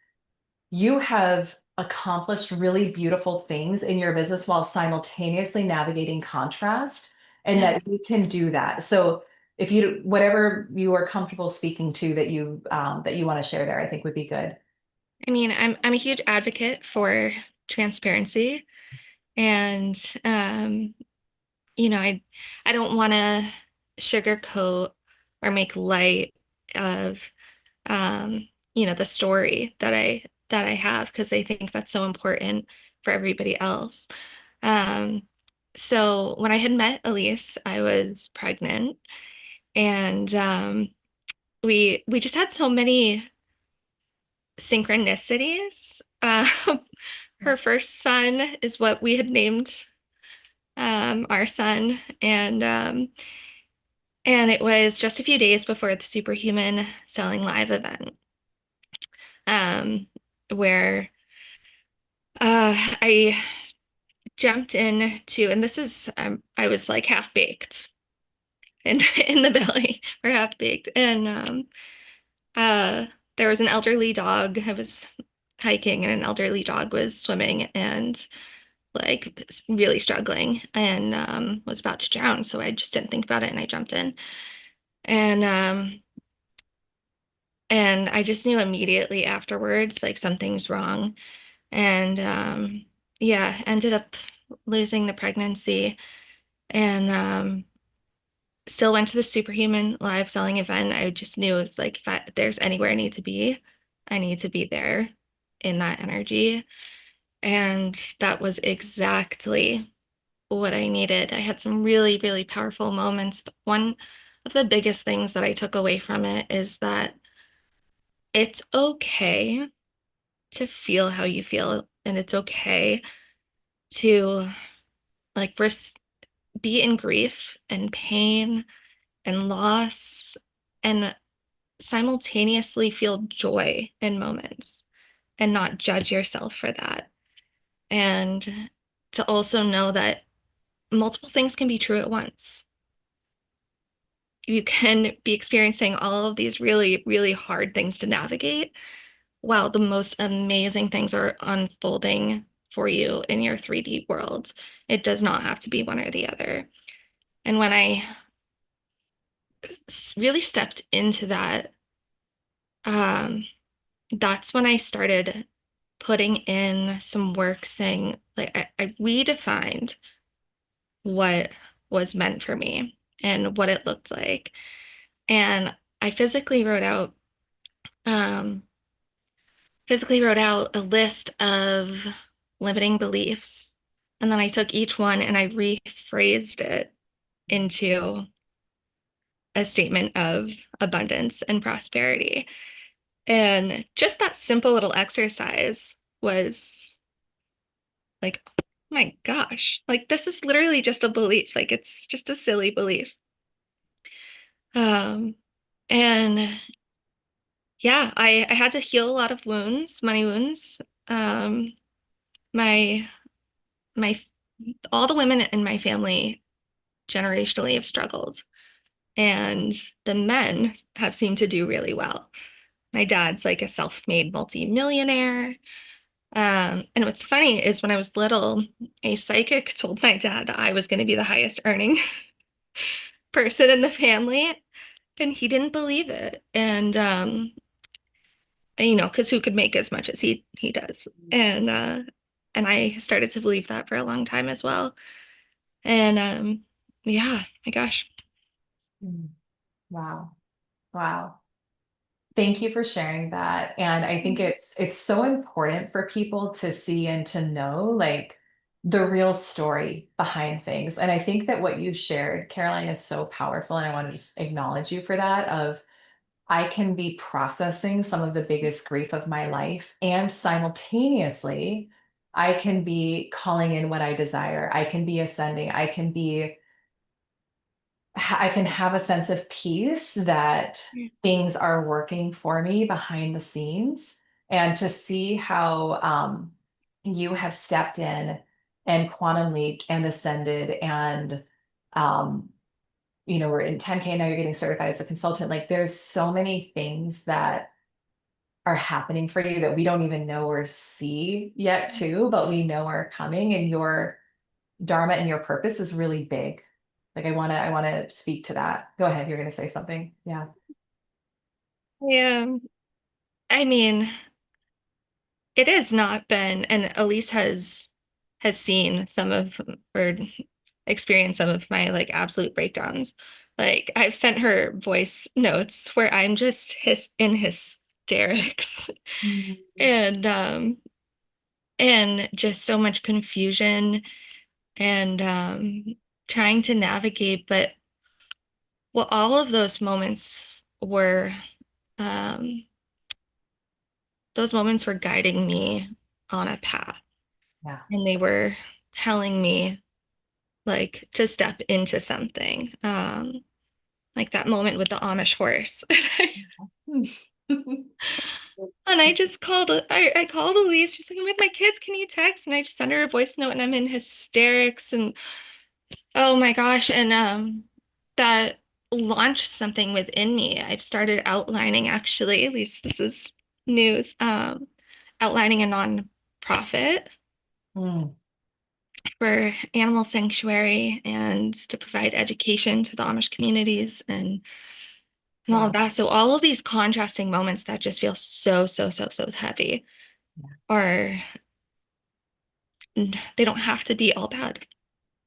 you have accomplished really beautiful things in your business while simultaneously navigating contrast, and Yeah. that you can do that. So if you whatever you are comfortable speaking to that you want to share there, I think would be good. I mean, I'm a huge advocate for transparency and I don't want to sugarcoat or make light of the story that I have because I think that's so important for everybody else. Um, so when I had met Elise, I was pregnant and we just had so many synchronicities. Her first son is what we had named our son, and it was just a few days before the Superhuman Selling Live event, where I jumped into, and this is I was like half baked in in the belly or half baked, and uh, there was an elderly dog. I was hiking, and an elderly dog was swimming and like really struggling and was about to drown. So I just didn't think about it, and I jumped in, and and I just knew immediately afterwards like something's wrong, and yeah, ended up losing the pregnancy and still went to the Superhuman live selling event. I just knew it was like if there's anywhere I need to be there in that energy. And that was exactly what I needed. I had some really, really powerful moments, but one of the biggest things that I took away from it is that it's okay to feel how you feel, and it's okay to like be in grief and pain and loss and simultaneously feel joy in moments and not judge yourself for that. And to also know that multiple things can be true at once. You can be experiencing all of these really, really hard things to navigate while the most amazing things are unfolding for you in your 3D world. It does not have to be one or the other. And when I really stepped into that, um, that's when I started putting in some work saying, like, I redefined what was meant for me and what it looked like. And I um, physically wrote out a list of limiting beliefs. And then I took each one and I rephrased it into a statement of abundance and prosperity. And just that simple little exercise was like, oh my gosh, like this is literally just a belief. Like it's just a silly belief. Um, and yeah, I had to heal a lot of wounds, money wounds. Um, my my all the women in my family generationally have struggled, and the men have seemed to do really well. My dad's like a self-made multi-millionaire. And what's funny is when I was little, a psychic told my dad that I was going to be the highest earning person in the family, and he didn't believe it. And because who could make as much as he does? And I started to believe that for a long time as well. And yeah, my gosh. Mm. Wow. Wow. Thank you for sharing that. And I think it's so important for people to see and to know like the real story behind things. And I think that what you shared, Caroline, is so powerful. And I want to just acknowledge you for that of I can be processing some of the biggest grief of my life and simultaneously I can be calling in what I desire. I can be ascending. I can have a sense of peace that things are working for me behind the scenes, and to see how you have stepped in and quantum leaped and ascended and um, we're in 10K now, you're getting certified as a consultant. Like there's so many things that are happening for you that we don't even know or see yet too, but we know are coming, and your dharma and your purpose is really big. Like I want to speak to that. Go ahead, you're going to say something. Yeah. Yeah. I mean, it has not been, and Elise has seen some of or experienced some of my like absolute breakdowns. Like I've sent her voice notes where I'm just in hysterics Mhm. and and just so much confusion and trying to navigate. But well, all of were um those moments were guiding me on a path, Yeah. and they were telling me like to step into something. Like that moment with the Amish horse. And I just I called Elise. She's like, I'm with my kids. Can you text? And I just sent her a voice note and I'm in hysterics and oh my gosh. And that launched something within me. I've started outlining actually, at least this is news, outlining a nonprofit Mm, for animal sanctuary and to provide education to the Amish communities and all of wow. that. So all of these contrasting moments that just feel so, so, so, so heavy are they don't have to be all bad.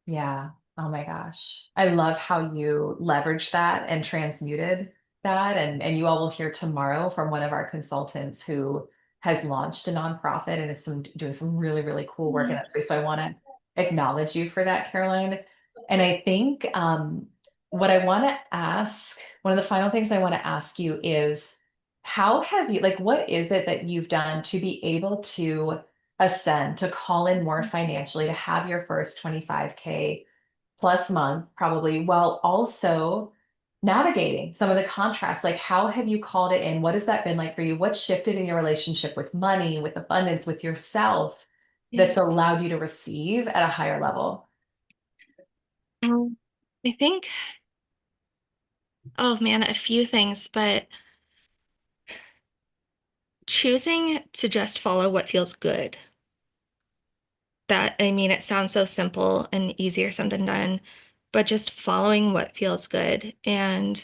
Yeah. Oh my gosh. I love how you leveraged that and transmuted that. And you all will hear tomorrow from one of our consultants who has launched a nonprofit and is doing some really, really cool work in Mhm. that space. So I want to acknowledge you for that, Caroline. And I think what I want to ask, one of the final things I want to ask you is how have you, like, what is it that you've done to be able to ascend, to call in more financially, to have your first 25K plus month, probably, while also navigating some of the contrasts? Like, how have you called it in? What has that been like for you? What shifted in your relationship with money, with abundance, with yourself Yeah. that's allowed you to receive at a higher level? Um, I think, oh man, a few things, but choosing to just follow what feels good. That, I mean, it sounds so simple and easier said than done, but just following what feels good. And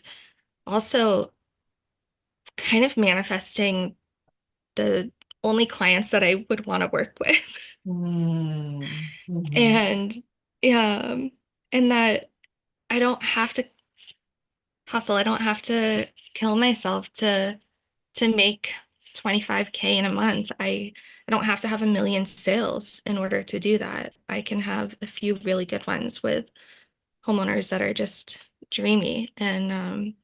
also kind of manifesting the only clients that I would want to work with. Mm, mhm, And um, and that I don't have to hustle. I don't have to kill myself to make 25K in a month. I don't have to have a million sales in order to do that. I can have a few really good ones with homeowners that are just dreamy. And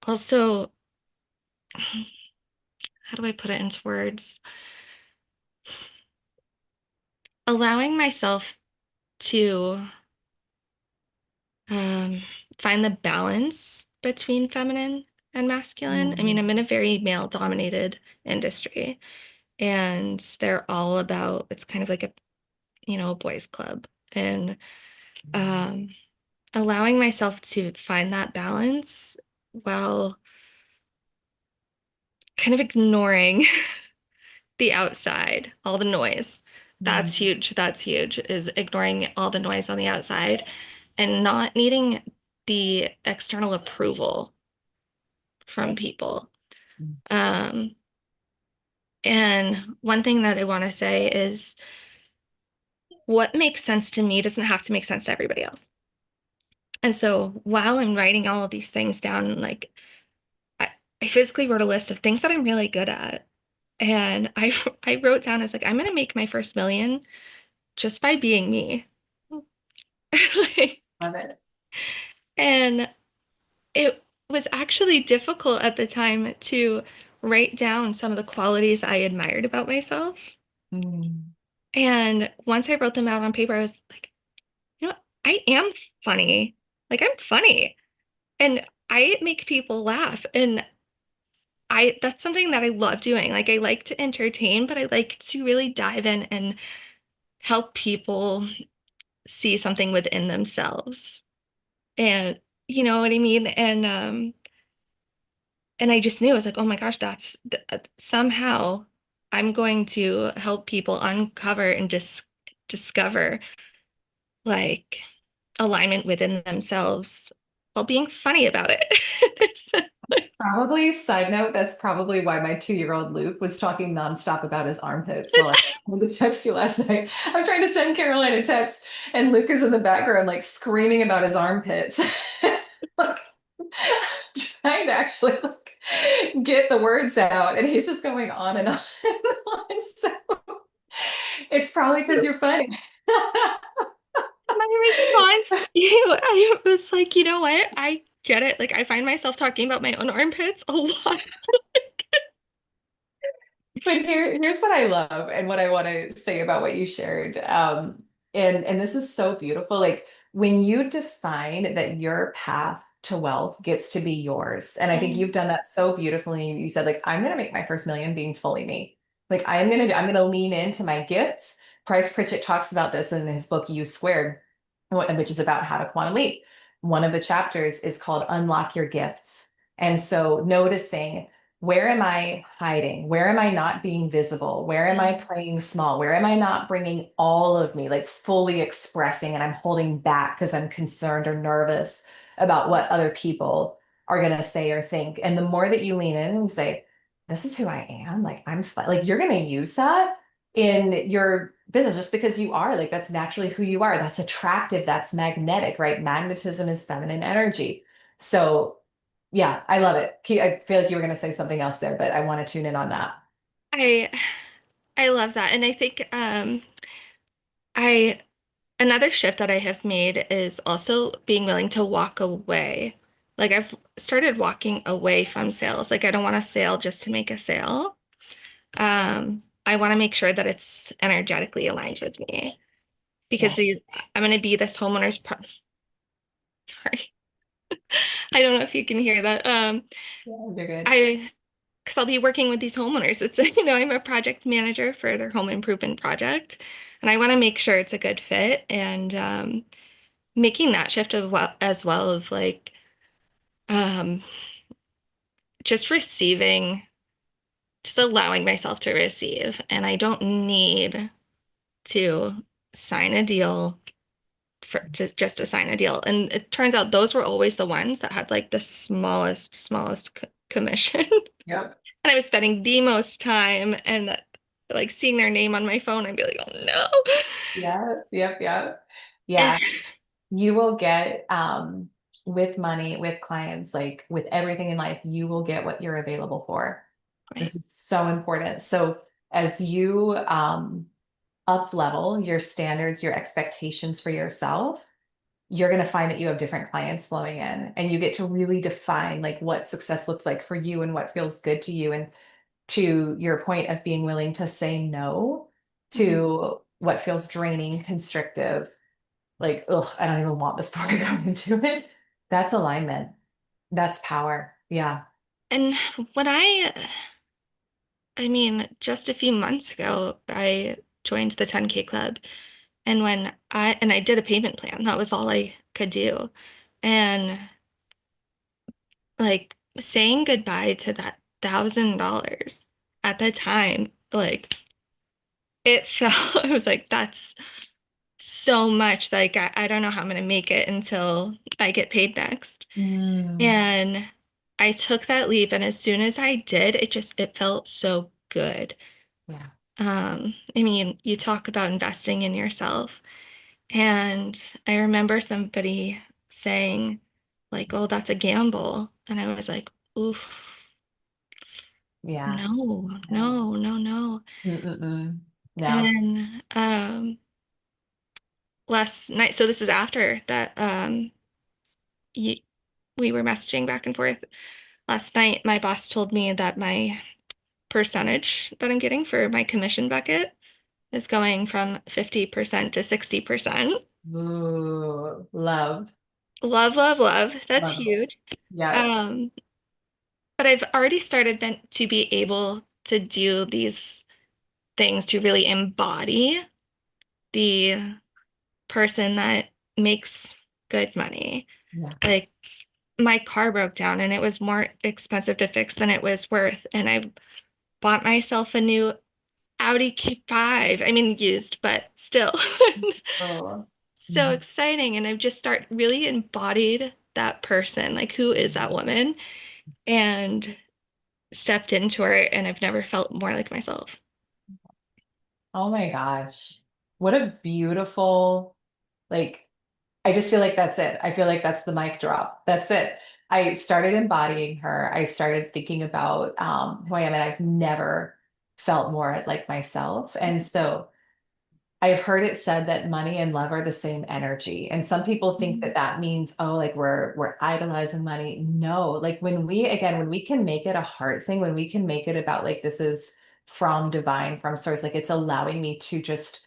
also, how do I put it into words? Allowing myself to um, find the balance between feminine and masculine. I mean, mm, I'm in a very male-dominated industry, and they're all about, it's kind of like a, a boys' club. And um, allowing myself to find that balance while kind of ignoring the outside, all the noise. That's mm, huge. That's huge, is ignoring all the noise on the outside and not needing the external approval from people. mm, Um, and one thing that I want to say is what makes sense to me doesn't have to make sense to everybody else. And so while I'm writing all of these things down, like I, I physically wrote a list of things that I'm really good at. And I wrote down, I was like, I'm gonna make my first million just by being me. Like, love it. and it was actually difficult at the time to write down some of the qualities I admired about myself. Mm, And once I wrote them out on paper, I was like, I am funny. Like, I'm funny. And I make people laugh. And that's something that I love doing. Like, I like to entertain, but I like to really dive in and help people see something within themselves. And you know what I mean? And I just knew, I was like, oh my gosh, somehow I'm going to help people uncover and discover like alignment within themselves while being funny about it. probably, side note, that's probably why my 2-year-old Luke was talking nonstop about his armpits while I was trying to text you last night. I'm trying to send Caroline a text, and Luke is in the background, like screaming about his armpits. Like, trying to actually like get the words out, and he's just going on and on and on. So it's probably because you're funny. My response to you, I was like, you know what? I get it. Like, I find myself talking about my own armpits a lot. But here's what I love and what I want to say about what you shared. And this is so beautiful. Like when you define that your path to wealth gets to be yours, and I think Mm, you've done that so beautifully. You said, like, I'm gonna make my first million being fully me. Like I'm gonna lean into my gifts. Price Pritchett talks about this in his book U Squared, which is about how to quantum leap. One of the chapters is called Unlock Your Gifts. And so noticing, where am I hiding? Where am I not being visible? Where am I mm, playing small? Where am I not bringing all of me, like fully expressing, and I'm holding back because I'm concerned or nervous about what other people are going to say or think? And the more that you lean in and say, this is who I am, like I'm fun, like you're going to use that in your business just because you are, like that's naturally who you are. That's attractive, that's magnetic, right? Magnetism is feminine energy. So yeah, I love it. I feel like you were going to say something else there, but I want to tune in on that. I I love that. And I think I another shift that I have made is also being willing to walk away. Like I've started walking away from sales. Like I don't want to sale just to make a sale. I want to make sure that it's energetically aligned with me because Yeah, I'm going to be this homeowner's sorry. I don't know if you can hear that. yeah, you're good. I because I'll be working with these homeowners. It's I'm a project manager for their home improvement project, and I want to make sure it's a good fit and making that shift of well, as well of like um, just receiving, just allowing myself to receive, and I don't need to sign a deal for just to sign a deal. And it turns out those were always the ones that had like the smallest commission. Yep. And I was spending the most time and like seeing their name on my phone, I'd be like, oh no. Yeah, yep, yep. And, Yeah, you will get with money, with clients, like with everything in life, you will get what you're available for. right. This is so important. So as you up level your standards, your expectations for yourself, you're going to find that you have different clients flowing in and you get to really define like what success looks like for you and what feels good to you. And to your point of being willing to say no Mhm. to what feels draining, constrictive, like, ugh, I don't even want this before I go into it. That's alignment. That's power. Yeah. And when I mean, just a few months ago, I joined the 10K club. And I did a payment plan, that was all I could do. And like saying goodbye to that $1,000 at the time, like it felt, I was like, that's so much. Like I don't know how I'm gonna make it until I get paid next. Mm, And I took that leap, and as soon as I did, it felt so good. yeah. I mean, you talk about investing in yourself, and I remember somebody saying, like, oh, that's a gamble. And I was like, oof, Yeah. no, Yeah. no, no, no. Mm-mm-mm. No. And last night, so this is after that y we were messaging back and forth. Last night, my boss told me that my percentage that I'm getting for my commission bucket is going from 50% to 60%. Ooh, love. Love, love, love. That's Love it. huge. Yeah. Um, but I've already started to be able to do these things to really embody the person that makes good money. Yeah. Like my car broke down and it was more expensive to fix than it was worth. And I bought myself a new Audi Q5. I mean, used, but still. Oh. So Mhm. exciting. And I've just start really embodied that person. Like, who is that woman? And stepped into her, and I've never felt more like myself. Oh my gosh. What a beautiful, like, I just feel like that's it. I feel like that's the mic drop. That's it. I started embodying her. I started thinking about who I am, and I've never felt more like myself. And so I've heard it said that money and love are the same energy. And some people think Mhm. that that means, oh, like we're idolizing money. No, like when we can make it a heart thing, when we can make it about like this is from divine, from source, like it's allowing me to just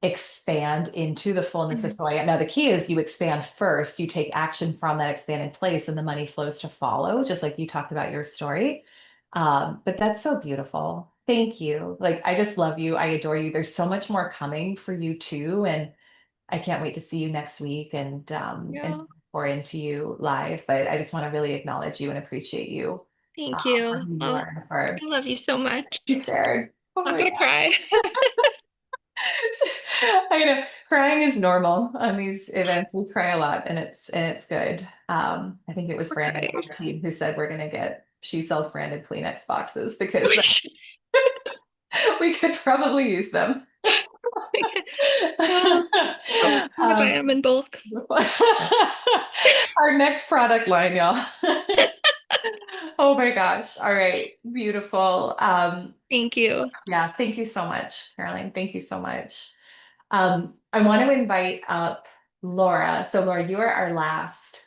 expand into the fullness of Mhm. who I am. Now, the key is you expand first, you take action from that expanded place, and the money flows to follow, just like you talked about your story. But that's so beautiful. Thank you. Like, I just love you. I adore you. There's so much more coming for you too. And I can't wait to see you next week and Yeah, pour into you live. But I just want to really acknowledge you and appreciate you thank for you. who you Oh, are and for I love you so much. you shared. Oh I'm my gonna gosh. cry. I know crying is normal on these events. We cry a lot and it's good. I think it was We're Brandon on criers. our team who said we're gonna get She Sells branded Kleenex boxes because we could probably use them. Oh, I'm gonna buy um, them in bulk. our next product line, y'all. Oh my gosh. All right. Beautiful. Thank you. Yeah, thank you so much, Caroline. Thank you so much. I want to invite up Laura. So, Laura, you are our last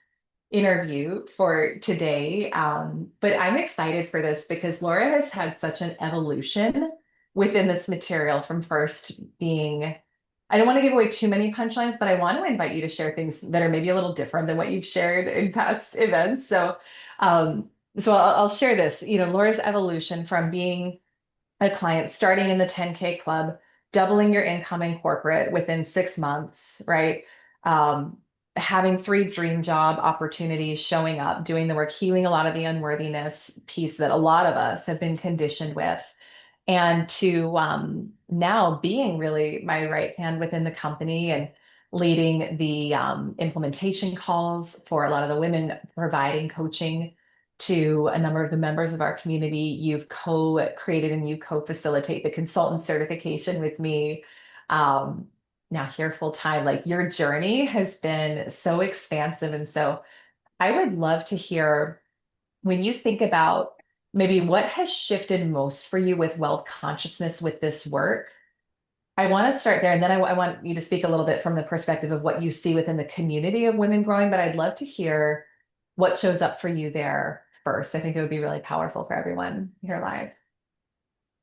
interview for today. But I'm excited for this because Laura has had such an evolution within this material from first being, I don't want to give away too many punchlines, but I want to invite you to share things that are maybe a little different than what you've shared in past events. So I'll share this. Laura's evolution from being a client starting in the 10K club, doubling your income in corporate within 6 months, right? Um, Having three dream job opportunities, showing up, doing the work, healing a lot of the unworthiness piece that a lot of us have been conditioned with, and to now being really my right hand within the company and leading the implementation calls for a lot of the women, providing coaching to a number of the members of our community. You've co-created and you co-facilitate the consultant certification with me. Um, Now here full time, like your journey has been so expansive. And so I would love to hear when you think about maybe what has shifted most for you with wealth consciousness with this work. I want to start there, and then I want you to speak a little bit from the perspective of what you see within the community of women growing, but I'd love to hear what shows up for you there first. I think it would be really powerful for everyone here live.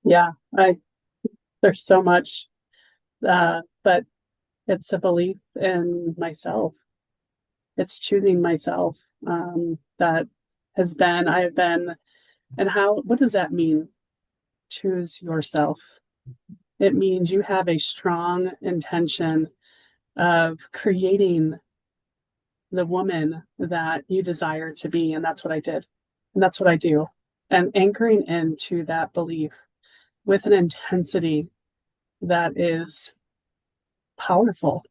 Yeah, there's so much, but it's a belief in myself. It's choosing myself, that I have been, and what does that mean? Choose yourself. It means you have a strong intention of creating the woman that you desire to be. And that's what I did. And that's what I do. And anchoring into that belief with an intensity that is powerful.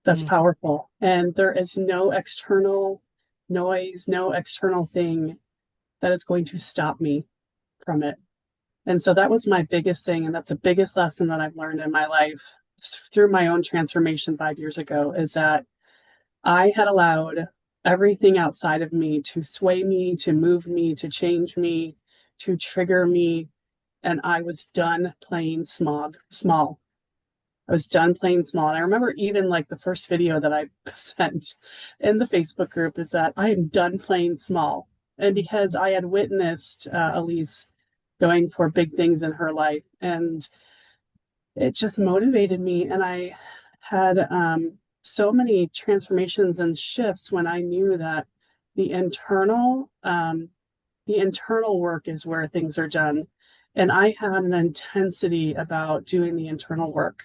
That's Mm. powerful. And there is no external noise, no external thing that is going to stop me from it. And so that was my biggest thing. And that's the biggest lesson that I've learned in my life through my own transformation 5 years ago, is that I had allowed everything outside of me to sway me, to move me, to change me, to trigger me. And I was done playing small. I was done playing small. And I remember even like the first video that I sent in the Facebook group is that I am done playing small. And because I had witnessed Elise going for big things in her life, and it just motivated me. And I had so many transformations and shifts when I knew that the internal, the internal work is where things are done. And I had an intensity about doing the internal work,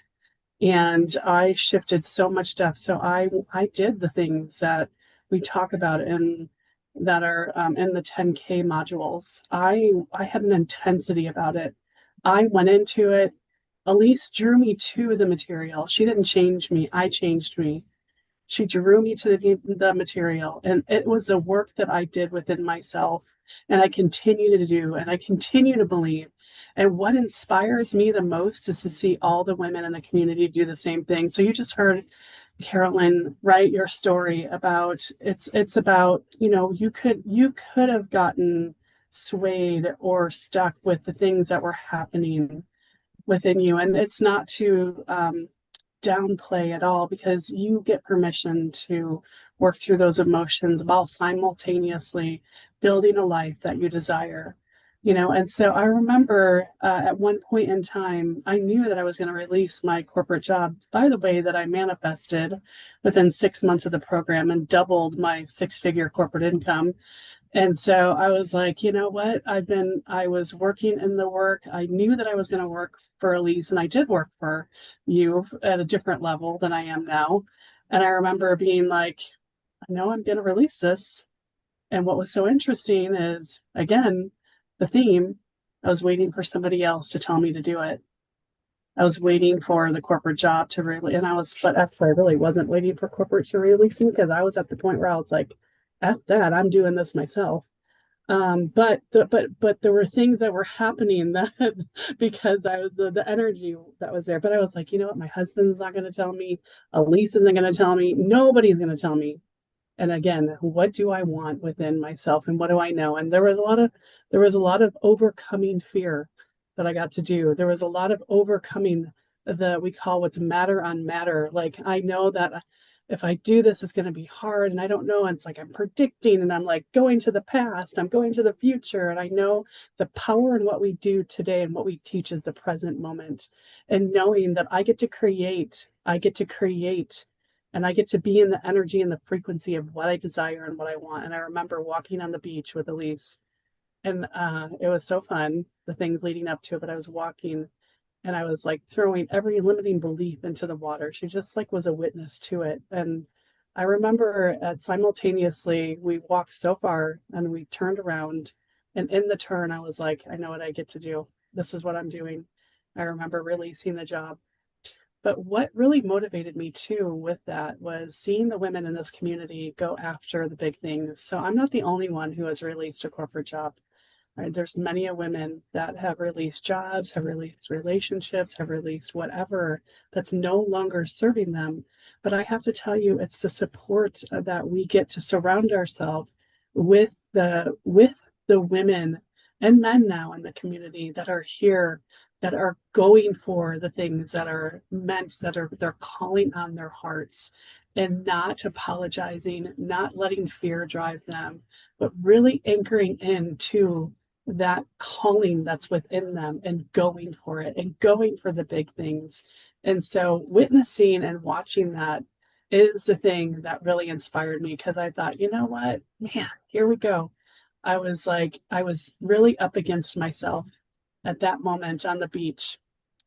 and I shifted so much stuff. So I did the things that we talk about in that are in the 10K modules. I had an intensity about it. I went into it. Elise drew me to the material. She didn't change me. I changed me. She drew me to the material, and it was the work that I did within myself, and I continue to do, and I continue to believe. And what inspires me the most is to see all the women in the community do the same thing. So you just heard Carolyn write your story about, it's about, you could have gotten swayed or stuck with the things that were happening within you. And it's not to downplay at all, because you get permission to work through those emotions while simultaneously building a life that you desire. And so I remember at one point in time, I knew that I was going to release my corporate job, by the way, that I manifested within 6 months of the program and doubled my six-figure corporate income. And so I was like, you know what? I was working in the work. I knew that I was going to work for Elise, and I did work for you at a different level than I am now. And I remember being like, I know I'm going to release this. And what was so interesting is, again, the theme, I was waiting for somebody else to tell me to do it. I was waiting for the corporate job to really, but actually I really wasn't waiting for corporate to release me, because I was at the point where I was like, F that, I'm doing this myself. But there were things that were happening that because I was the energy that was there. But I was like, you know what? My husband's not going to tell me. Elise isn't going to tell me. Nobody's going to tell me. And again, what do I want within myself and what do I know? And there was a lot of overcoming fear that I got to do. There was a lot of overcoming we call what's matter on matter. Like I know that if I do this, it's going to be hard and I don't know. And it's like I'm predicting and I'm like going to the past, I'm going to the future. And I know the power in what we do today and what we teach is the present moment. And knowing that I get to create and I get to be in the energy and the frequency of what I desire and what I want. And I remember walking on the beach with Elise, and it was so fun, the things leading up to it. But I was walking and I was like throwing every limiting belief into the water. She just like was a witness to it. And I remember simultaneously we walked so far and we turned around. And in the turn, I was like, I know what I get to do. This is what I'm doing. I remember releasing the job. But what really motivated me too with that was seeing the women in this community go after the big things. So I'm not the only one who has released a corporate job. Right? There's many a women that have released jobs, have released relationships, have released whatever that's no longer serving them. But I have to tell you, it's the support that we get to surround ourselves with the women and men now in the community that are here, that are going for the things that are meant, they're calling on their hearts and not apologizing, not letting fear drive them, but really anchoring into that calling that's within them and going for it and going for the big things. And so witnessing and watching that is the thing that really inspired me because I thought, you know what, man, here we go. I was really up against myself at that moment on the beach.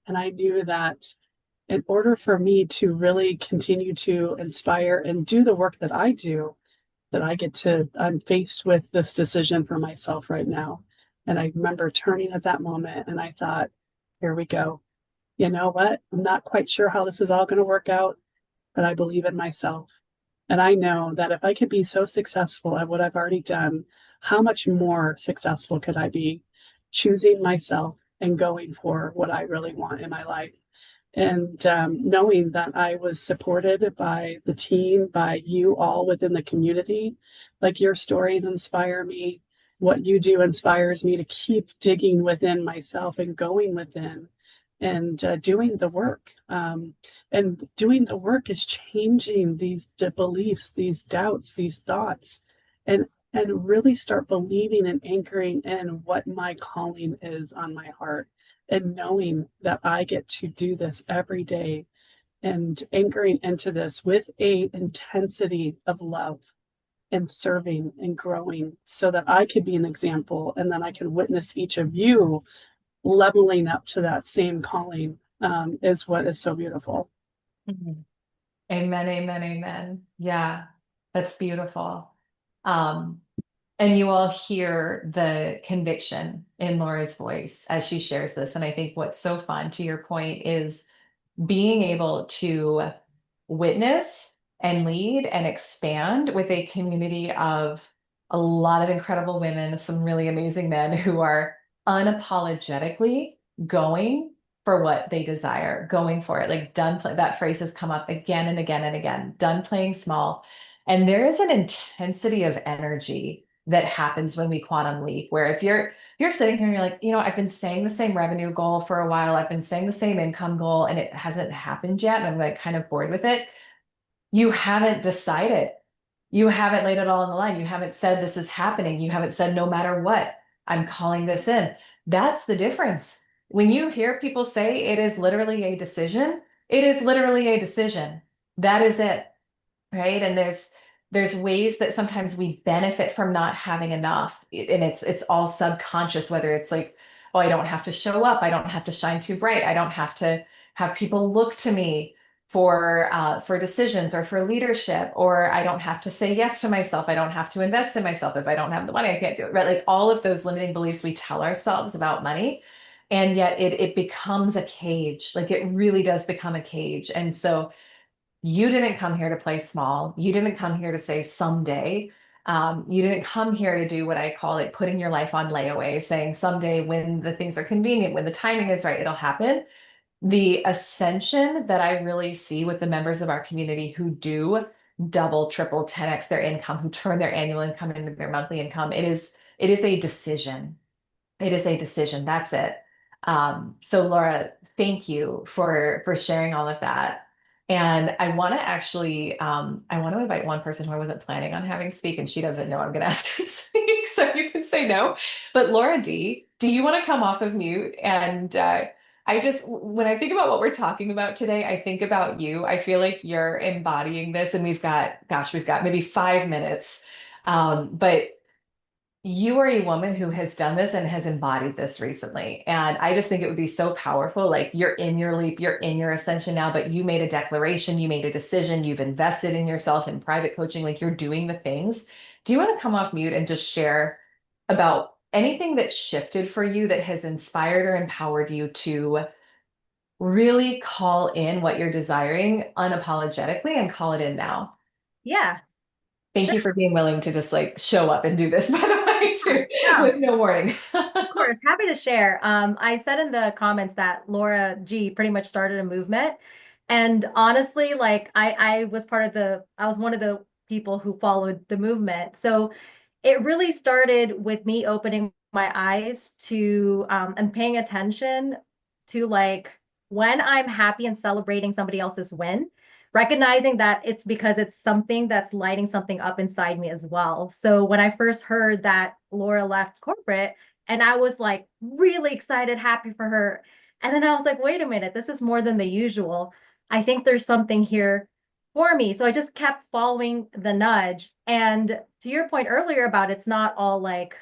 And I knew that in order for me to really continue to inspire and do the work that I do, I'm faced with this decision for myself right now. And I remember turning at that moment and I thought, here we go. You know what? I'm not quite sure how this is all going to work out, but I believe in myself. And I know that if I could be so successful at what I've already done, how much more successful could I be choosing myself and going for what I really want in my life? And knowing that I was supported by the team, by you all within the community, like your stories inspire me. What you do inspires me to keep digging within myself and going within and doing the work. And doing the work is changing the beliefs, these doubts, these thoughts, and really start believing and anchoring in what my calling is on my heart and knowing that I get to do this every day and anchoring into this with a intensity of love and serving and growing so that I could be an example and then I can witness each of you leveling up to that same calling is what is so beautiful. Mhm. Amen, amen, amen. Yeah, that's beautiful. Um, and you all hear the conviction in Laura's voice as she shares this. And I think what's so fun, to your point, is being able to witness and lead and expand with a community of a lot of incredible women, some really amazing men who are unapologetically going for what they desire, going for it. Like that phrase has come up again and again and again, done playing small. And there is an intensity of energy that happens when we quantum leap, where if you're sitting here and you're like, I've been saying the same revenue goal for a while, I've been saying the same income goal, and it hasn't happened yet, and I'm like kind of bored with it. You haven't decided. You haven't laid it all on the line. You haven't said this is happening. You haven't said no matter what, I'm calling this in. That's the difference. When you hear people say it is literally a decision, it is literally a decision. That is it, right? And there's ways that sometimes we benefit from not having enough, and it's all subconscious, whether it's like, oh, I don't have to show up, I don't have to shine too bright, I don't have to have people look to me for decisions or for leadership, or I don't have to say yes to myself, I don't have to invest in myself. If I don't have the money, I can't do it, right? Like all of those limiting beliefs we tell ourselves about money, and yet it becomes a cage. Like it really does become a cage. And so you didn't come here to play small. You didn't come here to say someday. You didn't come here to do what I call it, putting your life on layaway, saying someday when the things are convenient, when the timing is right, it'll happen. The ascension that I really see with the members of our community who do double, triple, 10x their income, who turn their annual income into their monthly income. It is a decision. It is a decision. That's it. So Laura, thank you for sharing all of that. And I want to actually I want to invite one person who I wasn't planning on having speak, and she doesn't know I'm going to ask her to speak, so you can say no. But Laura D, do you want to come off of mute? And I just, when I think about what we're talking about today, I think about you. I feel like you're embodying this, and we've got, gosh, we've got maybe 5 minutes. But you are a woman who has done this and has embodied this recently. And I just think it would be so powerful. Like, you're in your leap, you're in your ascension now, but you made a declaration, you made a decision, you've invested in yourself in private coaching, like you're doing the things. Do you want to come off mute and just share about anything that shifted for you that has inspired or empowered you to really call in what you're desiring unapologetically and call it in now? Yeah, Thank sure. you for being willing to just like show up and do this, by the way, too, Yeah. with no warning. Of course, happy to share. I said in the comments that Laura G pretty much started a movement. And honestly, like I was I was one of the people who followed the movement. So it really started with me opening my eyes to and paying attention to like when I'm happy and celebrating somebody else's win, recognizing that it's because it's something that's lighting something up inside me as well. So when I first heard that Laura left corporate, and I was like really excited, happy for her. And then I was like, wait a minute, this is more than the usual. I think there's something here for me. So I just kept following the nudge. And to your point earlier about it's not all like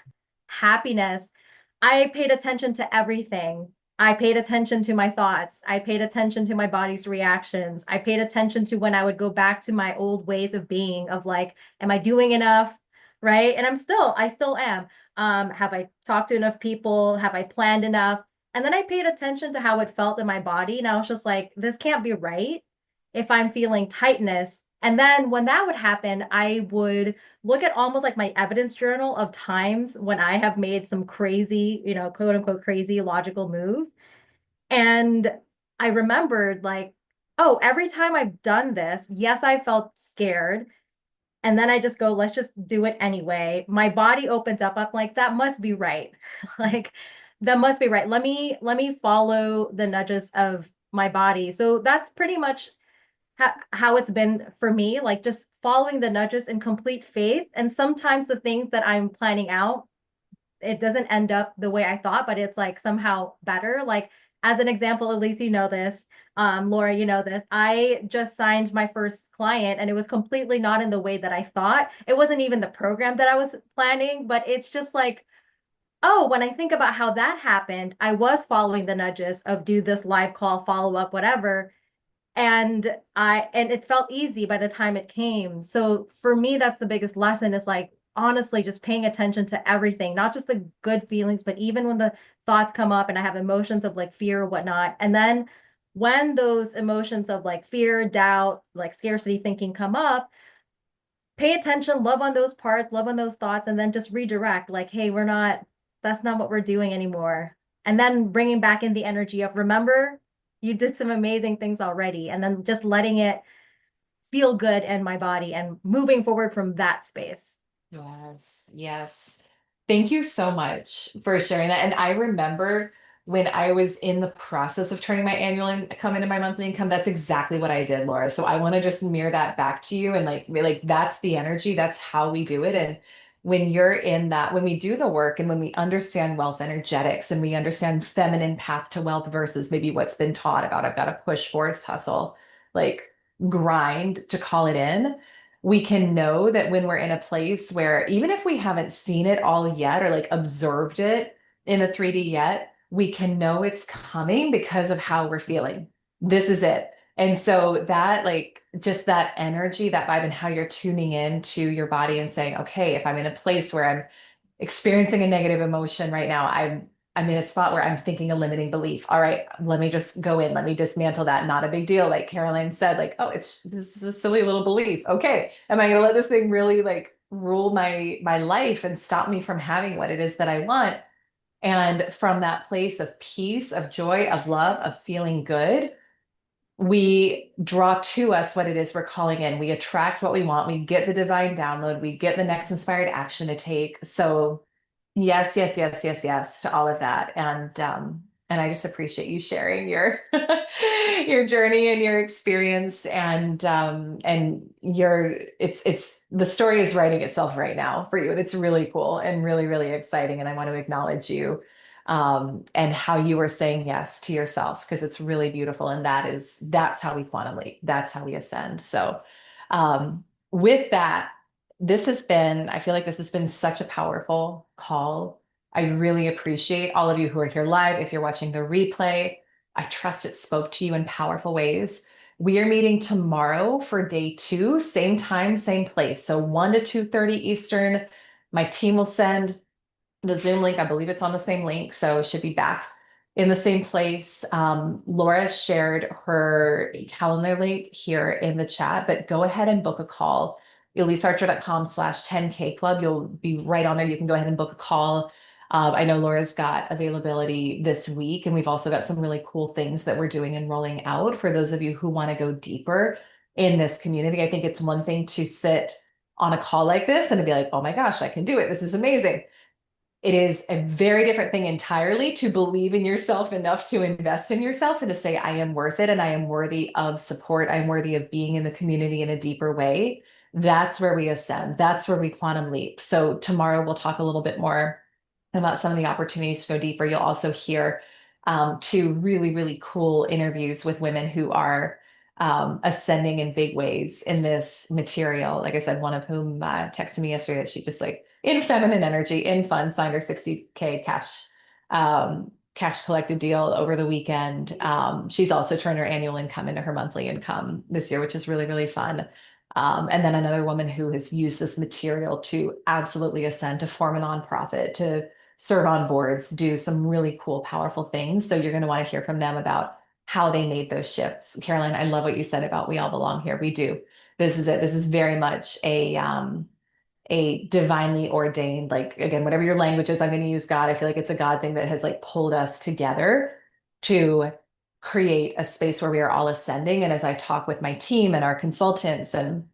happiness, I paid attention to everything. I paid attention to my thoughts. I paid attention to my body's reactions. I paid attention to when I would go back to my old ways of being, of like, am I doing enough? Right. And I still am. Have I talked to enough people? Have I planned enough? And then I paid attention to how it felt in my body. And I was just like, this can't be right if I'm feeling tightness. And then when that would happen, I would look at almost like my evidence journal of times when I have made some crazy, quote unquote, crazy logical move. And I remembered like, oh, every time I've done this, yes, I felt scared. And then I just go, let's just do it anyway. My body opens up. I'm like, that must be right. Like, that must be right. Let me follow the nudges of my body. So that's pretty much how it's been for me, like just following the nudges in complete faith. And sometimes the things that I'm planning out, it doesn't end up the way I thought, but it's like somehow better. Like, as an example, at least you know this, Laura, you know this. I just signed my first client and it was completely not in the way that I thought. It wasn't even the program that I was planning, but it's just like, oh, when I think about how that happened, I was following the nudges of do this live call, follow up, whatever. And it felt easy by the time it came. So for me, that's the biggest lesson is like honestly just paying attention to everything, not just the good feelings, but even when the thoughts come up and I have emotions of like fear or whatnot. And then when those emotions of like fear, doubt, like scarcity thinking come up, pay attention, love on those parts, love on those thoughts, and then just redirect like, hey, that's not what we're doing anymore. And then bringing back in the energy of, remember, you did some amazing things already. And then just letting it feel good in my body and moving forward from that space. Yes, yes. Thank you so much for sharing that. And I remember when I was in the process of turning my annual income into my monthly income, that's exactly what I did, Laura. So I want to just mirror that back to you and like that's the energy, that's how we do it. And when you're in that, when we do the work and when we understand wealth energetics and we understand feminine path to wealth versus maybe what's been taught about I've got to push force, hustle, like grind to call it in, we can know that when we're in a place where even if we haven't seen it all yet or like observed it in the 3D yet, we can know it's coming because of how we're feeling. This is it. And so that like just that energy, that vibe, and how you're tuning in to your body and saying, okay, if I'm in a place where I'm experiencing a negative emotion right now, I'm in a spot where I'm thinking a limiting belief. All right, let me just go in, let me dismantle that. Not a big deal. Like Caroline said, like, oh, this is a silly little belief. Okay, am I gonna let this thing really like rule my life and stop me from having what it is that I want? And from that place of peace, of joy, of love, of feeling good, we draw to us what it is we're calling in. We attract what we want. We get the divine download. We get the next inspired action to take. So yes, yes, yes, yes, yes to all of that. And I just appreciate you sharing your your journey and your experience and your it's the story is writing itself right now for you. And it's really cool and really, really exciting. And I want to acknowledge you and how you are saying yes to yourself because it's really beautiful. And that's how we quantum leap. That's how we ascend. So with that, I feel like this has been such a powerful call. I really appreciate all of you who are here live. If you're watching the replay, I trust it spoke to you in powerful ways. We are meeting tomorrow for day 2, same time, same place. So 1 to 2:30 Eastern. My team will send the Zoom link. I believe it's on the same link, so it should be back in the same place. Laura shared her calendar link here in the chat, but go ahead and book a call. EliseArcher.com/10K club. You'll be right on there. You can go ahead and book a call. I know Laura's got availability this week, and we've also got some really cool things that we're doing and rolling out for those of you who want to go deeper in this community. I think it's one thing to sit on a call like this and to be like, oh my gosh, I can do it. This is amazing. It is a very different thing entirely to believe in yourself enough to invest in yourself and to say, I am worth it and I am worthy of support. I'm worthy of being in the community in a deeper way. That's where we ascend. That's where we quantum leap. So tomorrow we'll talk a little bit more about some of the opportunities to go deeper. You'll also hear 2 really, really cool interviews with women who are ascending in big ways in this material. Like I said, one of whom texted me yesterday that she just like in feminine energy, in fun, signed her 60K cash collected deal over the weekend. She's also turned her annual income into her monthly income this year, which is really, really fun. And then another woman who has used this material to absolutely ascend, to form a nonprofit, to serve on boards, do some really cool, powerful things. So you're going to want to hear from them about how they made those shifts. Caroline, I love what you said about we all belong here. We do. This is it. This is very much a divinely ordained, like again, whatever your language is, I'm going to use God. I feel like it's a God thing that has like pulled us together to create a space where we are all ascending. And as I talk with my team and our consultants and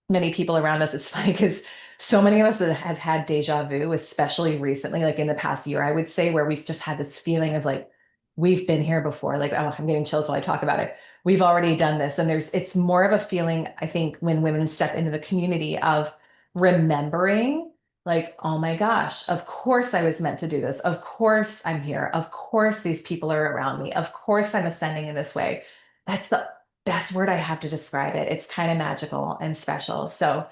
many people around us, it's funny because so many of us have had deja vu, especially recently, like in the past year, I would say, where we've just had this feeling of like, we've been here before. Like, oh, I'm getting chills while I talk about it. We've already done this. And it's more of a feeling, I think, when women step into the community of remembering like, oh my gosh, of course I was meant to do this. Of course I'm here. Of course these people are around me. Of course I'm ascending in this way. That's the best word I have to describe it. It's kind of magical and special. So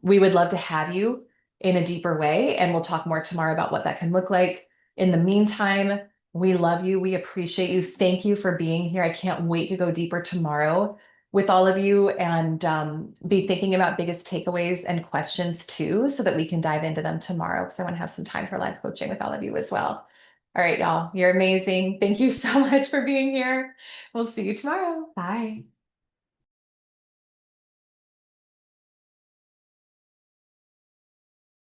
we would love to have you in a deeper way. And we'll talk more tomorrow about what that can look like. In the meantime, we love you. We appreciate you. Thank you for being here. I can't wait to go deeper tomorrow with all of you and be thinking about biggest takeaways and questions too, so that we can dive into them tomorrow because I want to have some time for live coaching with all of you as well. All right, y'all, you're amazing. Thank you so much for being here. We'll see you tomorrow. Bye.